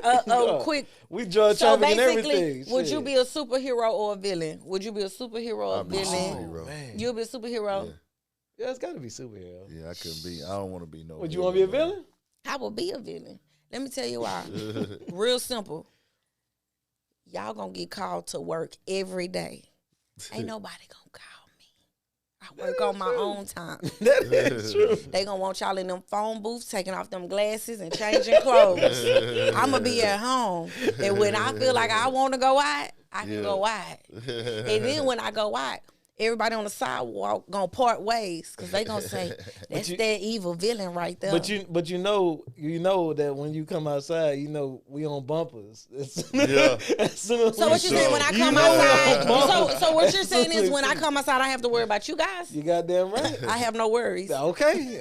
quick. We drug So trafficking basically, everything. would Shit. you be a superhero or a villain? Would you be a superhero or a I'd be a villain? superhero. Man. You'll be a superhero. Yeah, it's got to be superhero. Yeah, I couldn't be. I don't want to be no. Would you want to be a villain? I would be a villain. Let me tell you why. Real simple. Y'all gonna get called to work every day. Ain't nobody gonna call me. I work on my own time. That is true. They gonna want y'all in them phone booths, taking off them glasses and changing clothes. I'ma be at home. And when I feel like I wanna go out, I can go out. And then when I go out, everybody on the sidewalk gonna part ways because they gonna say, that's that evil villain right there. But you know that when you come outside, we on bumpers. Yeah. So what you saying when I come outside? So what you're saying is when I come outside, I have to worry about you guys? You goddamn right. I have no worries. Okay.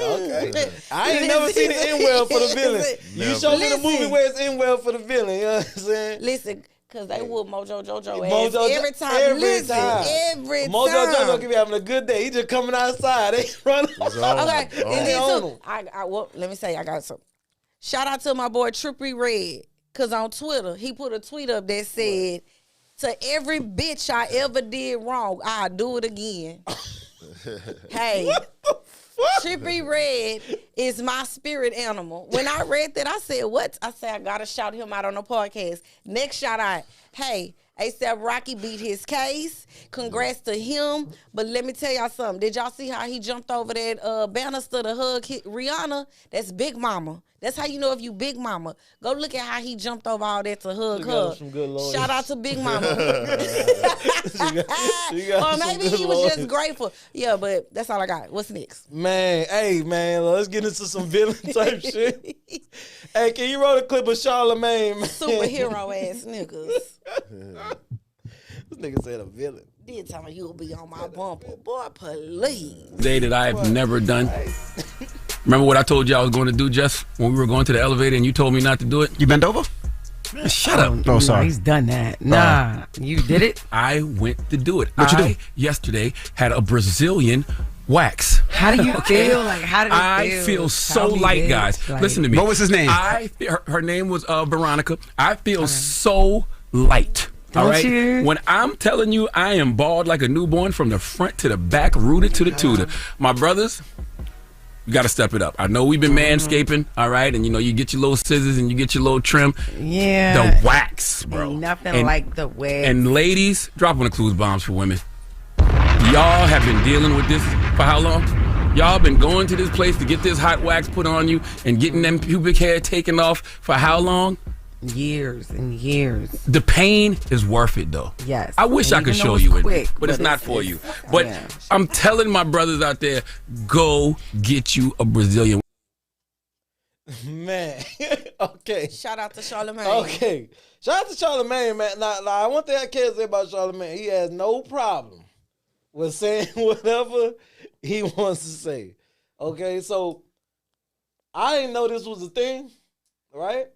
I ain't never seen it end well for the villain. You show me the movie where it's end well for the villain. You know what I'm saying? Listen, because they whoop Mojo Jojo ass Mojo every time. Every time. Mojo Jojo could be having a good day. He just coming outside. They running. Okay, and then on too, let me say, I got some. Shout out to my boy Trippy Red, because on Twitter, he put a tweet up that said, to every bitch I ever did wrong, I'll do it again. Hey. Trippy Red is my spirit animal. When I read that, I said, what? I said, I got to shout him out on the podcast. Next shout out, hey, A$AP Rocky beat his case. Congrats to him. But let me tell y'all something. Did y'all see how he jumped over that banister to hug Rihanna? That's Big Mama. That's how you know if you Big Mama. Go look at how he jumped over all that to hug her. Shout out to Big Mama. Or maybe he was just grateful. Yeah, but that's all I got. What's next? Man, let's get into some villain type shit. Hey, can you roll a clip of Charlamagne, man? Superhero ass niggas. This nigga said a villain. Did tell me you'll be on my bumper. Boy, please. Day that I've never done. Remember what I told you I was going to do, Jess, when we were going to the elevator and you told me not to do it? You bent over? Man, shut up. Oh, sorry. He's done that. Nah, you did it? I went to do it. What'd you do? Yesterday had a Brazilian wax. How do you feel? Like, how did it feel? I feel so Tell me light, this. guys. Like, Listen to me. What was his name? Her name was Veronica. I feel so light. All Don't right. you? When I'm telling you, I am bald like a newborn from the front to the back, rooted to the tutor. My brothers, you got to step it up. I know we've been manscaping, all right, and you get your little scissors and you get your little trim. Yeah. The wax, bro. Ain't nothing like the wax. And ladies, drop one of clues bombs for women. Y'all have been dealing with this for how long? Y'all been going to this place to get this hot wax put on you and getting them pubic hair taken off for how long? Years and years. The pain is worth it, though. Yes. I wish I Even could though show it's you it, quick, but it's not for you. But I'm telling my brothers out there, go get you a Brazilian. Man, okay. Shout out to Charlamagne. Okay. Shout out to Charlamagne, man. Now, one thing I can say about Charlamagne, he has no problem with saying whatever he wants to say. Okay, so I didn't know this was a thing, right?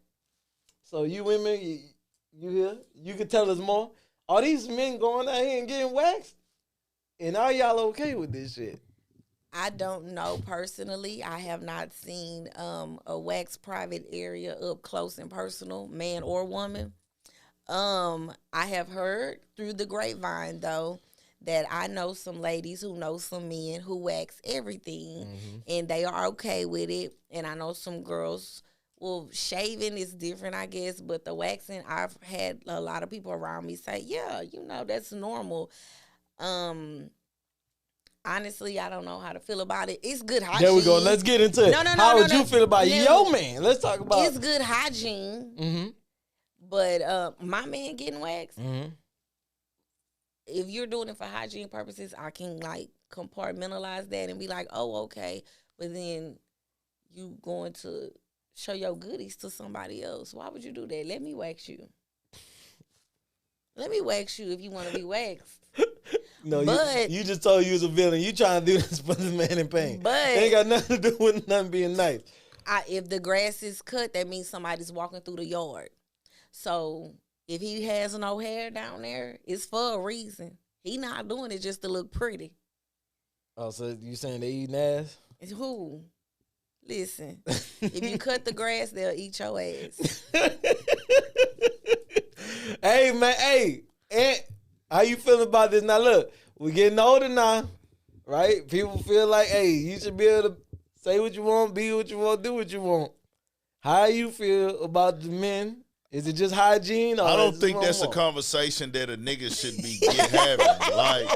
So you women, you here? You can tell us more. Are these men going out here and getting waxed? And are y'all okay with this shit? I don't know personally. I have not seen a wax private area up close and personal, man or woman. I have heard through the grapevine, though, that I know some ladies who know some men who wax everything, and they are okay with it. And I know some girls, well, shaving is different, I guess, but the waxing, I've had a lot of people around me say, yeah, that's normal. Honestly, I don't know how to feel about it. It's good hygiene. There we go. Let's get into it. How would you feel about your man? Let's talk about it's good hygiene. But my man getting waxed, if you're doing it for hygiene purposes, I can compartmentalize that and be like, oh, okay. But then you going to show your goodies to somebody else. Why would you do that? Let me wax you. Let me wax you if you want to be waxed. No, but, you just told you was a villain. You trying to do this for this man in pain. But it ain't got nothing to do with nothing being nice. If the grass is cut, that means somebody's walking through the yard. So if he has no hair down there, it's for a reason. He not doing it just to look pretty. Oh, so you saying they eating ass? Who? Listen, if you cut the grass, they'll eat your ass. Hey, man, hey, how you feeling about this? Now, look, we getting older now, right? People feel like, hey, you should be able to say what you want, be what you want, do what you want. How you feel about the men? Is it just hygiene? Or I don't think that's a conversation that a nigga should be having. Like,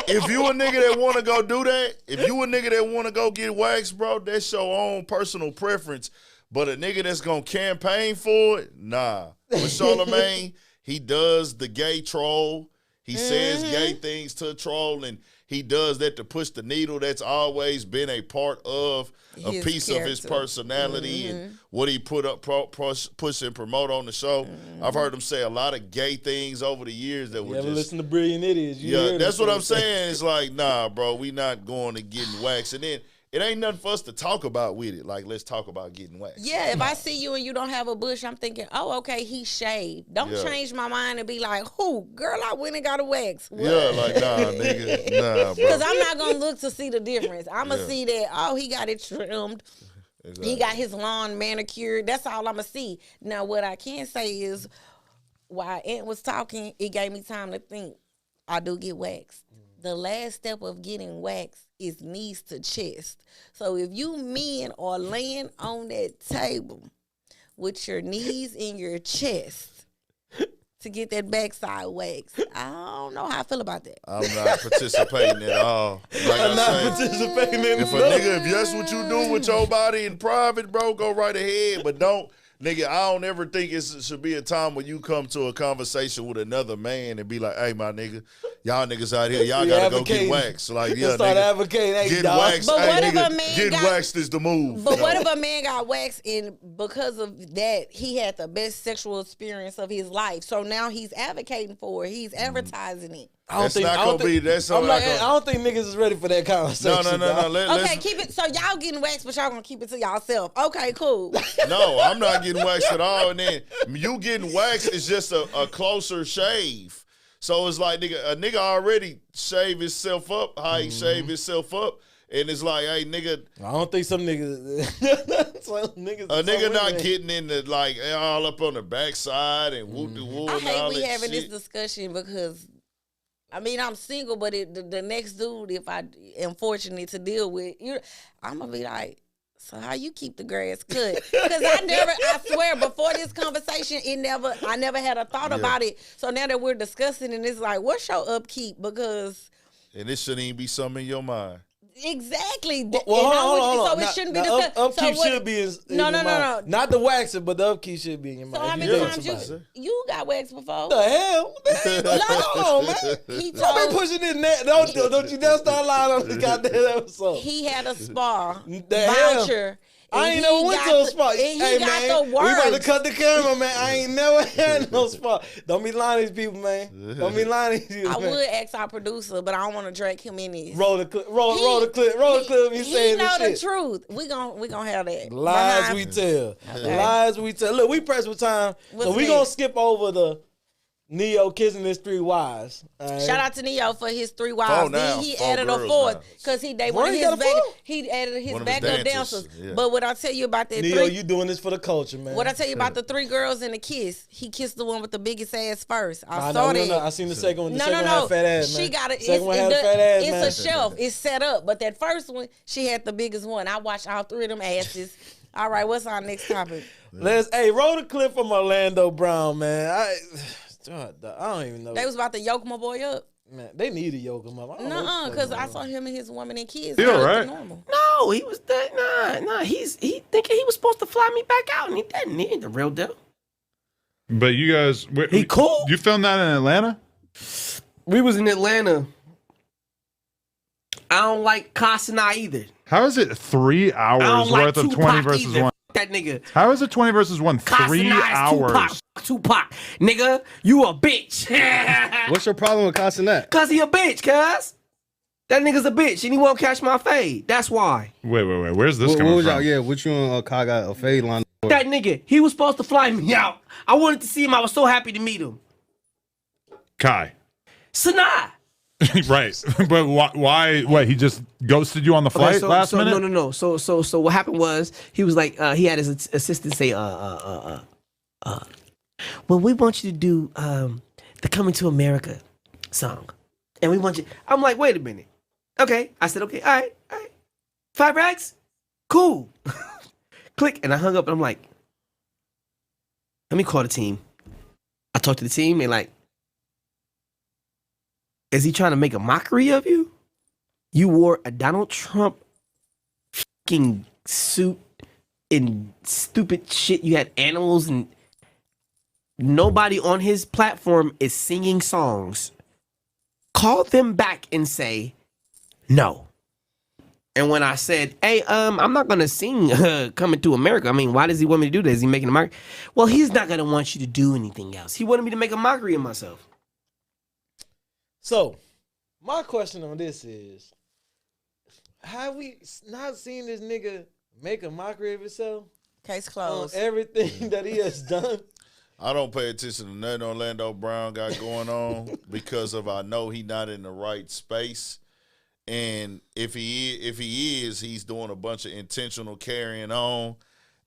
if you a nigga that want to go do that, if you a nigga that want to go get waxed, bro, that's your own personal preference. But a nigga that's going to campaign for it, nah. With Charlamagne, he does the gay troll. He says gay things to a troll, and he does that to push the needle. That's always been a part of a piece of his personality and what he put up, push and promote on the show. I've heard him say a lot of gay things over the years that were just... You ever listen to Brilliant Idiots? Yeah, that's what I'm saying. It's like, nah, bro, we not going to getting waxed. And then it ain't nothing for us to talk about with it. Like, let's talk about getting waxed. Yeah, if I see you and you don't have a bush, I'm thinking, oh, okay, he shaved. Don't change my mind and be like, who? Girl, I went and got a wax. What? Yeah, like, nah, nigga, nah, bro. Because I'm not going to look to see the difference. I'm going to see that, oh, he got it trimmed. Exactly. He got his lawn manicured. That's all I'm going to see. Now, what I can say is, while Aunt was talking, it gave me time to think. I do get waxed. The last step of getting waxed is knees to chest. So if you men are laying on that table with your knees in your chest to get that backside wax, I don't know how I feel about that. I'm not participating at all. Like I'm not participating in if if that's what you do with your body in private, bro, go right ahead. But don't. Nigga, I don't ever think it should be a time when you come to a conversation with another man and be like, hey, my nigga, y'all niggas out here, y'all got to go get waxed. Like, yeah, start nigga, advocating, hey, get dog. waxed. But hey, what if nigga, a man getting waxed is the move. But what if a man got waxed and because of that, he had the best sexual experience of his life? So now he's advocating for it. He's advertising it. I don't think niggas is ready for that conversation. No. Okay, keep it. So y'all getting waxed, but y'all gonna keep it to y'allself. Okay, cool. No, I'm not getting waxed at all. And then you getting waxed is just a closer shave. So it's like a nigga already shave himself up, how he shave himself up. And it's like, hey, nigga, I don't think some niggas. a nigga not getting into like all up on the backside and whoop de woo I and all hate we that having shit. this discussion because, I mean, I'm single, but the next dude, if I am fortunate to deal with, I'm gonna be like, so how you keep the grass cut? Because I swear, before this conversation, I never had a thought about it. So now that we're discussing, and it's like, what's your upkeep? Because And this shouldn't even be something in your mind. exactly. Well, hold on. So it shouldn't be discussed. Upkeep So should be in No. your mind. Not the waxing, but the upkeep should be in your mind. So how If many you date times somebody. you got waxed before? The hell? No, man. He Don't be told pushing this net. Don't you dare start lying on the goddamn episode. he had a spa The hell? voucher. I and ain't he never went got to a the- spa. And he Hey, got man, the we about to words. cut the camera, man. I ain't never had no spa. Don't be lying to these people, man. Don't be lying to these people, I man. would ask our producer, but I don't want to drag him in this. Roll the clip. Roll the clip. Roll the clip. You He saying know this the shit. truth. We gon' have that. Lies Behind- we tell. Okay. Lies we tell. Look, we pressed for time, What's so we next? gonna skip over the Neo kissing his 3 wives. All right? Shout out to Neo for his 3 wives. now, Then he 4 added a girls 4th now. because they Why wanted he his got a 4th? he added his One of his backup dancers, dancers. yeah. But what I tell you about that Neo, 3 you doing this for the culture, man. what I tell you about the 3 girls in the kiss, he kissed the one with the biggest ass first. I I saw know, that. I seen the second one. The No, second no, one no. had fat ass, man. She got it. Second one had a fat ass, man. It's a shelf. It's set up. But that first one, she had the biggest one. I watched all 3 of them asses. All right, what's our next topic? Roll the clip from Orlando Brown, man. I don't even know. They was about to yoke my boy up. Man, they need to yoke him up. I don't know what the Nuh-uh, fuck because going I on. saw him and his woman and kids. He They all looked right? normal. No, he was he thinking he was supposed to fly me back out, and he didn't. He ain't the real deal. But you guys, He cool. You filmed that in Atlanta? We was in Atlanta. I don't like Kasana either. How is it 3 I don't hours like worth of Tupac 20 versus either. 1? That nigga. How is it 20 versus 1? 3 Kasana is hours. Tupac. Nigga, you a bitch. What's your problem with Castanet? Cause he a bitch, cuz. That nigga's a bitch and he won't catch my fade. That's why. Wait. Where's this What coming was from? y'all? Yeah, what you and Kai got a fade line? That nigga, he was supposed to fly me out. I wanted to see him. I was so happy to meet him. Kai. Sanaa. Right. But why? What, he just ghosted you on the flight last minute? No. So what happened was he was like, he had his assistant say, well, we want you to do the Coming to America song. And we want you. I'm like, wait a minute. Okay. I said, okay, all right. 5 racks? Cool. Click. And I hung up and I'm like, let me call the team. I talked to the team and like, is he trying to make a mockery of you? You wore a Donald Trump fucking suit and stupid shit. You had animals and nobody on his platform is singing songs. Call them back and say no. And when I said, hey, I'm not gonna sing Coming to America. I mean, why does he want me to do this? Is he making a mockery? Well, he's not gonna want you to do anything else. He wanted me to make a mockery of myself. So, my question on this is, have we not seen this nigga make a mockery of himself Case on closed. everything that he has done? I don't pay attention to nothing Orlando Brown got going on because of I know he not in the right space. And if he is, he's doing a bunch of intentional carrying on.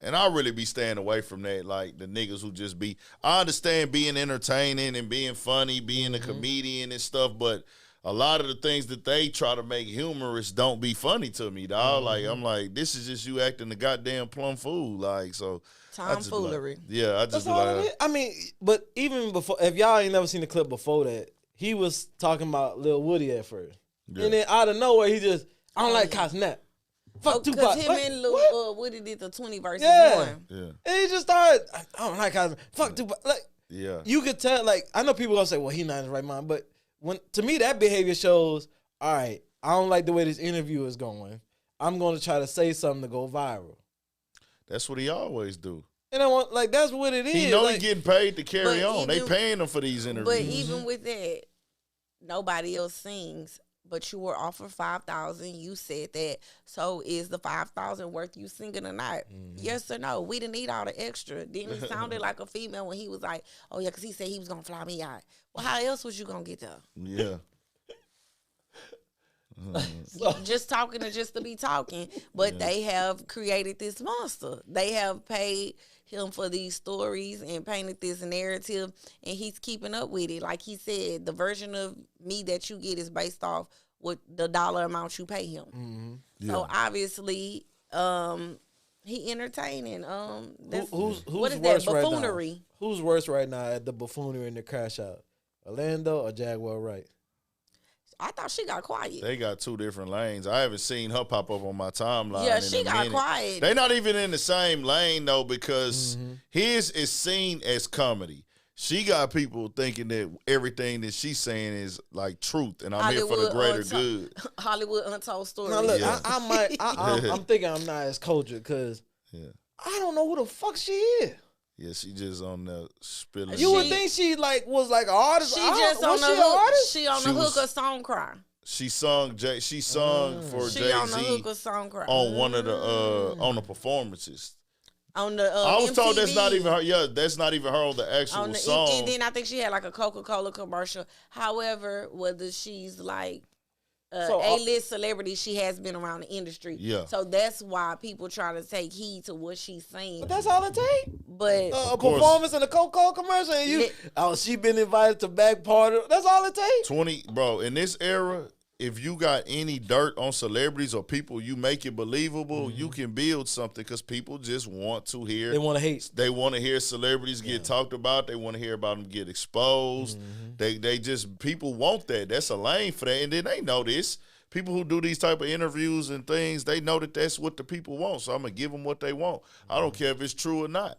And I really be staying away from that, like the niggas who just be. I understand being entertaining and being funny, being a comedian and stuff, but a lot of the things that they try to make humorous don't be funny to me, dog. Like I'm like, this is just you acting the goddamn plum fool, like so. I just be like- Tomfoolery. Yeah, I just That's be all it like, is. I mean, but even before, if y'all ain't never seen the clip before that, he was talking about Lil Woody at first. Yeah. And then out of nowhere, he just, I don't like Castanet. Fuck Tupac. Because him What? and What? Lil Woody did the 20 versus Yeah. 1. yeah, And he just started, I don't like Castanet. Fuck Tupac. Like, yeah. you could tell, like, I know people gonna say, well, he not in his right mind, but when to me that behavior shows, all right, I don't like the way this interview is going. I'm gonna try to say something to go viral. That's what he always do. And I want, like, that's what it is. He know like, he getting paid to carry But on. They even- paying him for these interviews. But even with that, nobody else sings. But you were offered 5,000. You said that. So is the 5,000 worth you singing or not? Yes or no? We didn't need all the extra. Then he sounded like a female when he was like, "Oh yeah," because he said he was gonna fly me out. Well, how else was you gonna get there? Yeah. just talking to just to be talking. But they have created this monster. They have paid him for these stories and painted this narrative, and he's keeping up with it. Like he said, the version of me that you get is based off what the dollar amount you pay him. So obviously, he entertaining. Who's what is worse that? right Buffoonery. now? Who's worse right now at the buffoonery and the crash out? Orlando or Jaguar Wright? I thought she got quiet. They got two different lanes. I haven't seen her pop up on my timeline. Yeah, in she a got minute. quiet. They not even in the same lane though, because his is seen as comedy. She got people thinking that everything that she's saying is like truth, and I'm here for the greater good. Hollywood Untold Stories. Now look, Yeah. I'm thinking I'm not as cultured because I don't know who the fuck she is. Yeah, she just on the spilling. You would think she was like an artist. She just on the she an hook. artist? She on the hook of Song Cry. She sung for She Jay-Z on the hook of Song Cry. on one of the on the performances. On the I was told that's MTV. not even her. Yeah, that's not even her on the actual On the, song. and then I think she had like a Coca-Cola commercial. However, whether she's like A-list celebrity, she has been around the industry. Yeah. So that's why people try to take heed to what she's saying. But that's all it takes. But A performance in a Coca-Cola commercial, and she been invited to back party. That's all it takes. Bro, in this era, if you got any dirt on celebrities or people, you make it believable, you can build something because people just want to hear. They want to hate. They want to hear celebrities get talked about. They want to hear about them get exposed. They just, people want that. That's a lane for that. And then they know this. People who do these type of interviews and things, they know that that's what the people want. So I'm going to give them what they want. I don't care if it's true or not.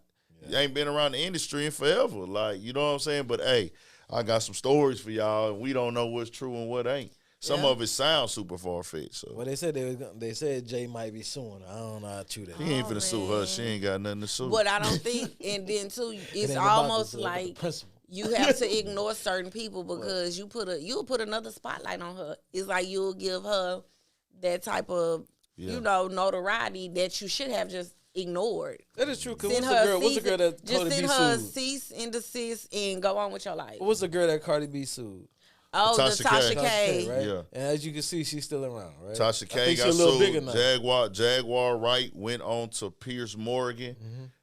You ain't been around the industry in forever. Like, you know what I'm saying? But, hey, I got some stories for y'all, and we don't know what's true and what ain't. Some of it sounds super far-fetched. So. Well, they said Jay might be suing her. I don't know how true that. He ain't finna sue her. She ain't got nothing to sue. But I don't think, and then too, it's ain't about almost the like principle. you have to ignore certain people because you'll put another spotlight on her. It's like you'll give her that type of notoriety that you should have just ignored. That is true. Cause Send what's the girl that just Cardi B send her sued? cease and desist and go on with your life. What's the girl that Cardi B sued? Oh, Tasha Tasha K. K. Right? Yeah. And as you can see, she's still around, right? Tasha I K think got she a little bigger sued. now. Jaguar Wright went on to Piers Morgan.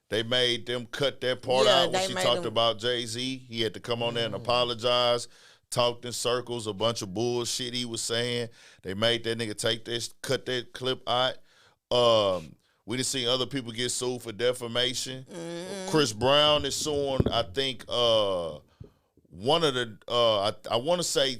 They made them cut that part out when she talked about Jay-Z. He had to come on there and apologize. Talked in circles, a bunch of bullshit he was saying. They made that nigga cut that clip out. We done seen other people get sued for defamation. Chris Brown is suing, I think, one of the, I want to say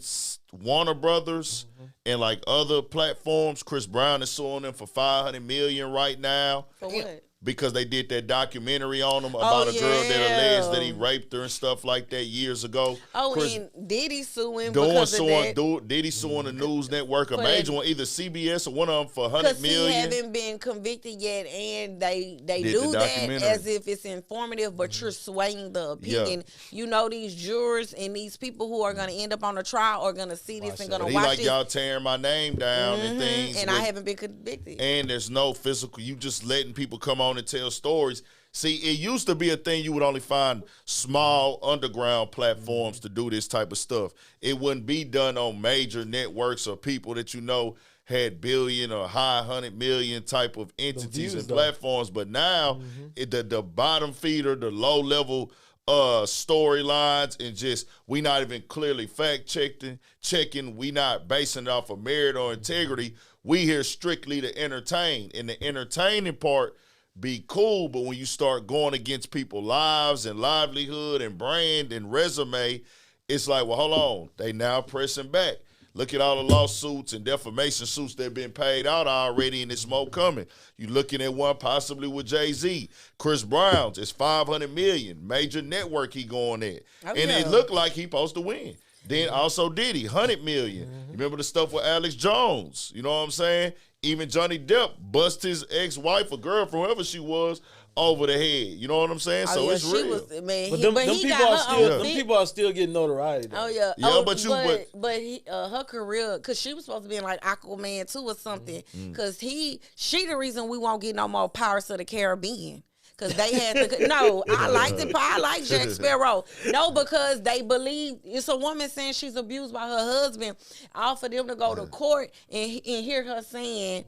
Warner Brothers and like other platforms. Chris Brown is suing them for $500 million right now. For what? Because they did that documentary on him about a girl that alleged that he raped her and stuff like that years ago. Oh, and Diddy suing because of that. Diddy suing the news network, a For major one, either CBS or one of them for $100 million. He haven't been convicted yet, and they Did do the that documentary. as if it's informative, but you're swaying the opinion. You know, these jurors and these people who are going to end up on the trial are going to see this and going to He watch like this. y'all tearing my name down and things. And I haven't been convicted. And there's no physical. You just letting people come on and tell stories. See, it used to be a thing you would only find small underground platforms to do this type of stuff. It wouldn't be done on major networks or people that you know had billion or high 100 million type of entities and platforms. But now, the bottom feeder, the low level storylines, and just we not even clearly fact checking. We not basing it off of merit or integrity. We here strictly to entertain, and the entertaining part be cool, but when you start going against people's lives and livelihood and brand and resume, it's like, well, hold on. They now pressing back. Look at all the lawsuits and defamation suits that have been paid out already, and there's more coming. You looking at one possibly with Jay-Z. Chris Brown's, it's $500 million. Major network he going at. And it looked like he supposed to win. Then also Diddy, $100 million. You remember the stuff with Alex Jones? You know what I'm saying? Even Johnny Depp bust his ex-wife or girlfriend, whoever she was, over the head. You know what I'm saying? So it's real. Them people are still getting notoriety, though. Oh, yeah. Yeah, her career, because she was supposed to be in like Aquaman 2 or something, because she the reason we won't get no more Pirates of the Caribbean. Because they had to. No, I liked it. I like Jack Sparrow. No, because they believe it's a woman saying she's abused by her husband. All for them to go to court and hear her saying,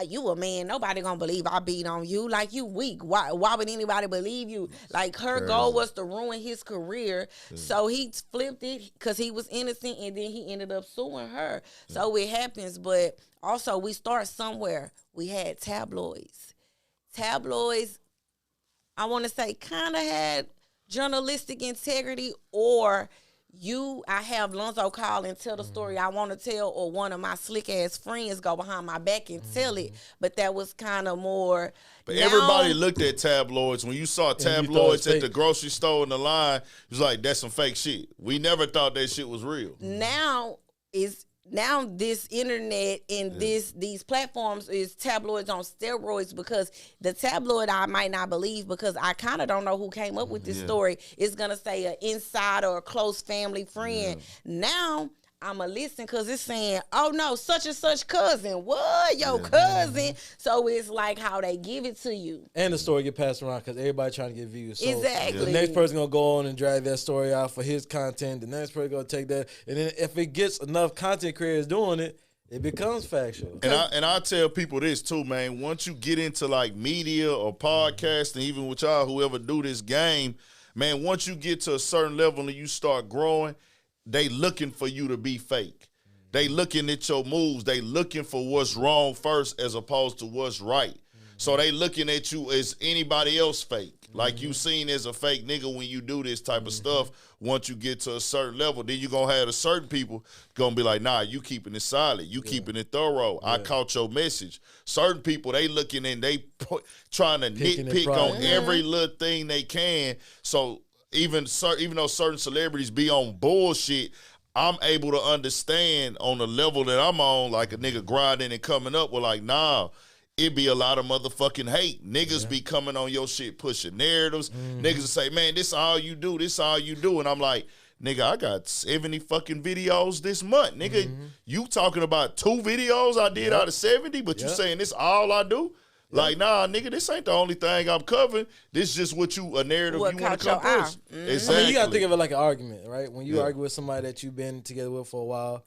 "You a man? Nobody gonna believe I beat on you. Like you weak. Why would anybody believe you?" Like her goal was to ruin his career, so he flipped it because he was innocent, and then he ended up suing her. So it happens, but also we start somewhere. We had tabloids. Tabloids, I want to say, kind of had journalistic integrity, or I have Lonzo call and tell the story I want to tell, or one of my slick ass friends go behind my back and tell it. But that was kind of more. But everybody looked at tabloids. When you saw tabloids at the grocery store in the line, it was like, that's some fake shit. We never thought that shit was real. Now this internet and these platforms is tabloids on steroids, because the tabloid I might not believe, because I kind of don't know who came up with this story. It's going to say an insider or a close family friend. Now I'm going to listen because it's saying, oh no, such and such cousin. What? Your cousin? So it's like how they give it to you. And the story get passed around because everybody trying to get views. So exactly. The next person going to go on and drag that story out for his content. The next person going to take that. And then if it gets enough content creators doing it, it becomes factual. And I tell people this too, man. Once you get into like media or podcasting, even with y'all, whoever do this game, man, once you get to a certain level and you start growing, they looking for you to be fake. They looking at your moves. They looking for what's wrong first as opposed to what's right. So they looking at you as anybody else fake. Like you seen as a fake nigga when you do this type of stuff. Once you get to a certain level, then you going to have a certain people going to be like, nah, you keeping it solid. You keeping it thorough. I caught your message. Certain people, they looking and they trying to nitpick on every little thing they can. So even though certain celebrities be on bullshit, I'm able to understand on the level that I'm on, like a nigga grinding and coming up with like, nah, it be a lot of motherfucking hate. Niggas be coming on your shit, pushing narratives. Niggas will say, man, this all you do, this all you do. And I'm like, nigga, I got 70 fucking videos this month. Nigga, you talking about 2 videos I did out of 70, but you saying this all I do? Like, nah, nigga, this ain't the only thing I'm covering. This just a narrative you want to come push. Exactly. I mean, you got to think of it like an argument, right? When you argue with somebody that you've been together with for a while,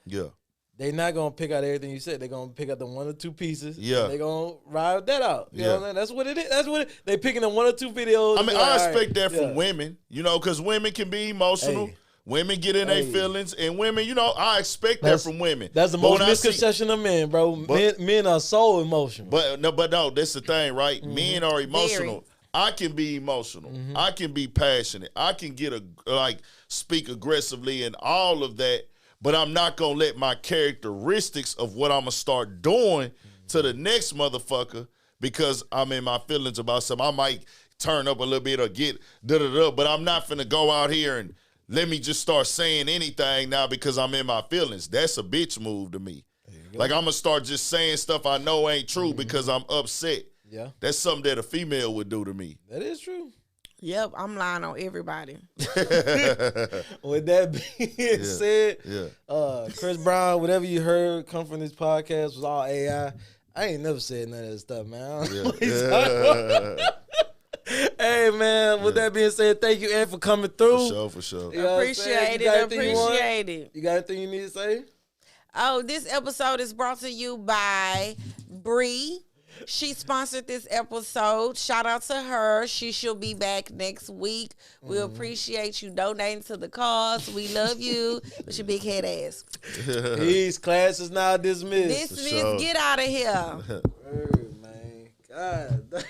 they not going to pick out everything you said. They're going to pick out the 1 or 2 pieces. Yeah. They're going to ride that out. You know what I'm saying? That's what it is. They picking the 1 or 2 videos. I mean, I expect that from women, you know, because women can be emotional. Hey. Women get in their feelings, and women, you know, I expect that from women. That's the most misconception of men, bro. Men are so emotional. But no, that's the thing, right? Men are emotional. Very. I can be emotional. I can be passionate. I can speak aggressively and all of that, but I'm not going to let my characteristics of what I'm going to start doing to the next motherfucker because I'm in my feelings about something. I might turn up a little bit or get da-da-da, but I'm not finna go out here and let me just start saying anything now because I'm in my feelings. That's a bitch move to me. Like, I'm going to start just saying stuff I know ain't true because I'm upset. Yeah. That's something that a female would do to me. That is true. Yep, I'm lying on everybody. With that being said, Chris Brown, whatever you heard come from this podcast was all AI. I ain't never said none of that stuff, man. Hey, man, with that being said, thank you, Ed, for coming through. For sure. You know appreciate it. You got anything you need to say? Oh, this episode is brought to you by Bree. She sponsored this episode. Shout out to her. She should be back next week. We appreciate you donating to the cause. We love you with your big head ass. Peace. Class is now dismissed. Dismissed. Get out of here. Word, man. God.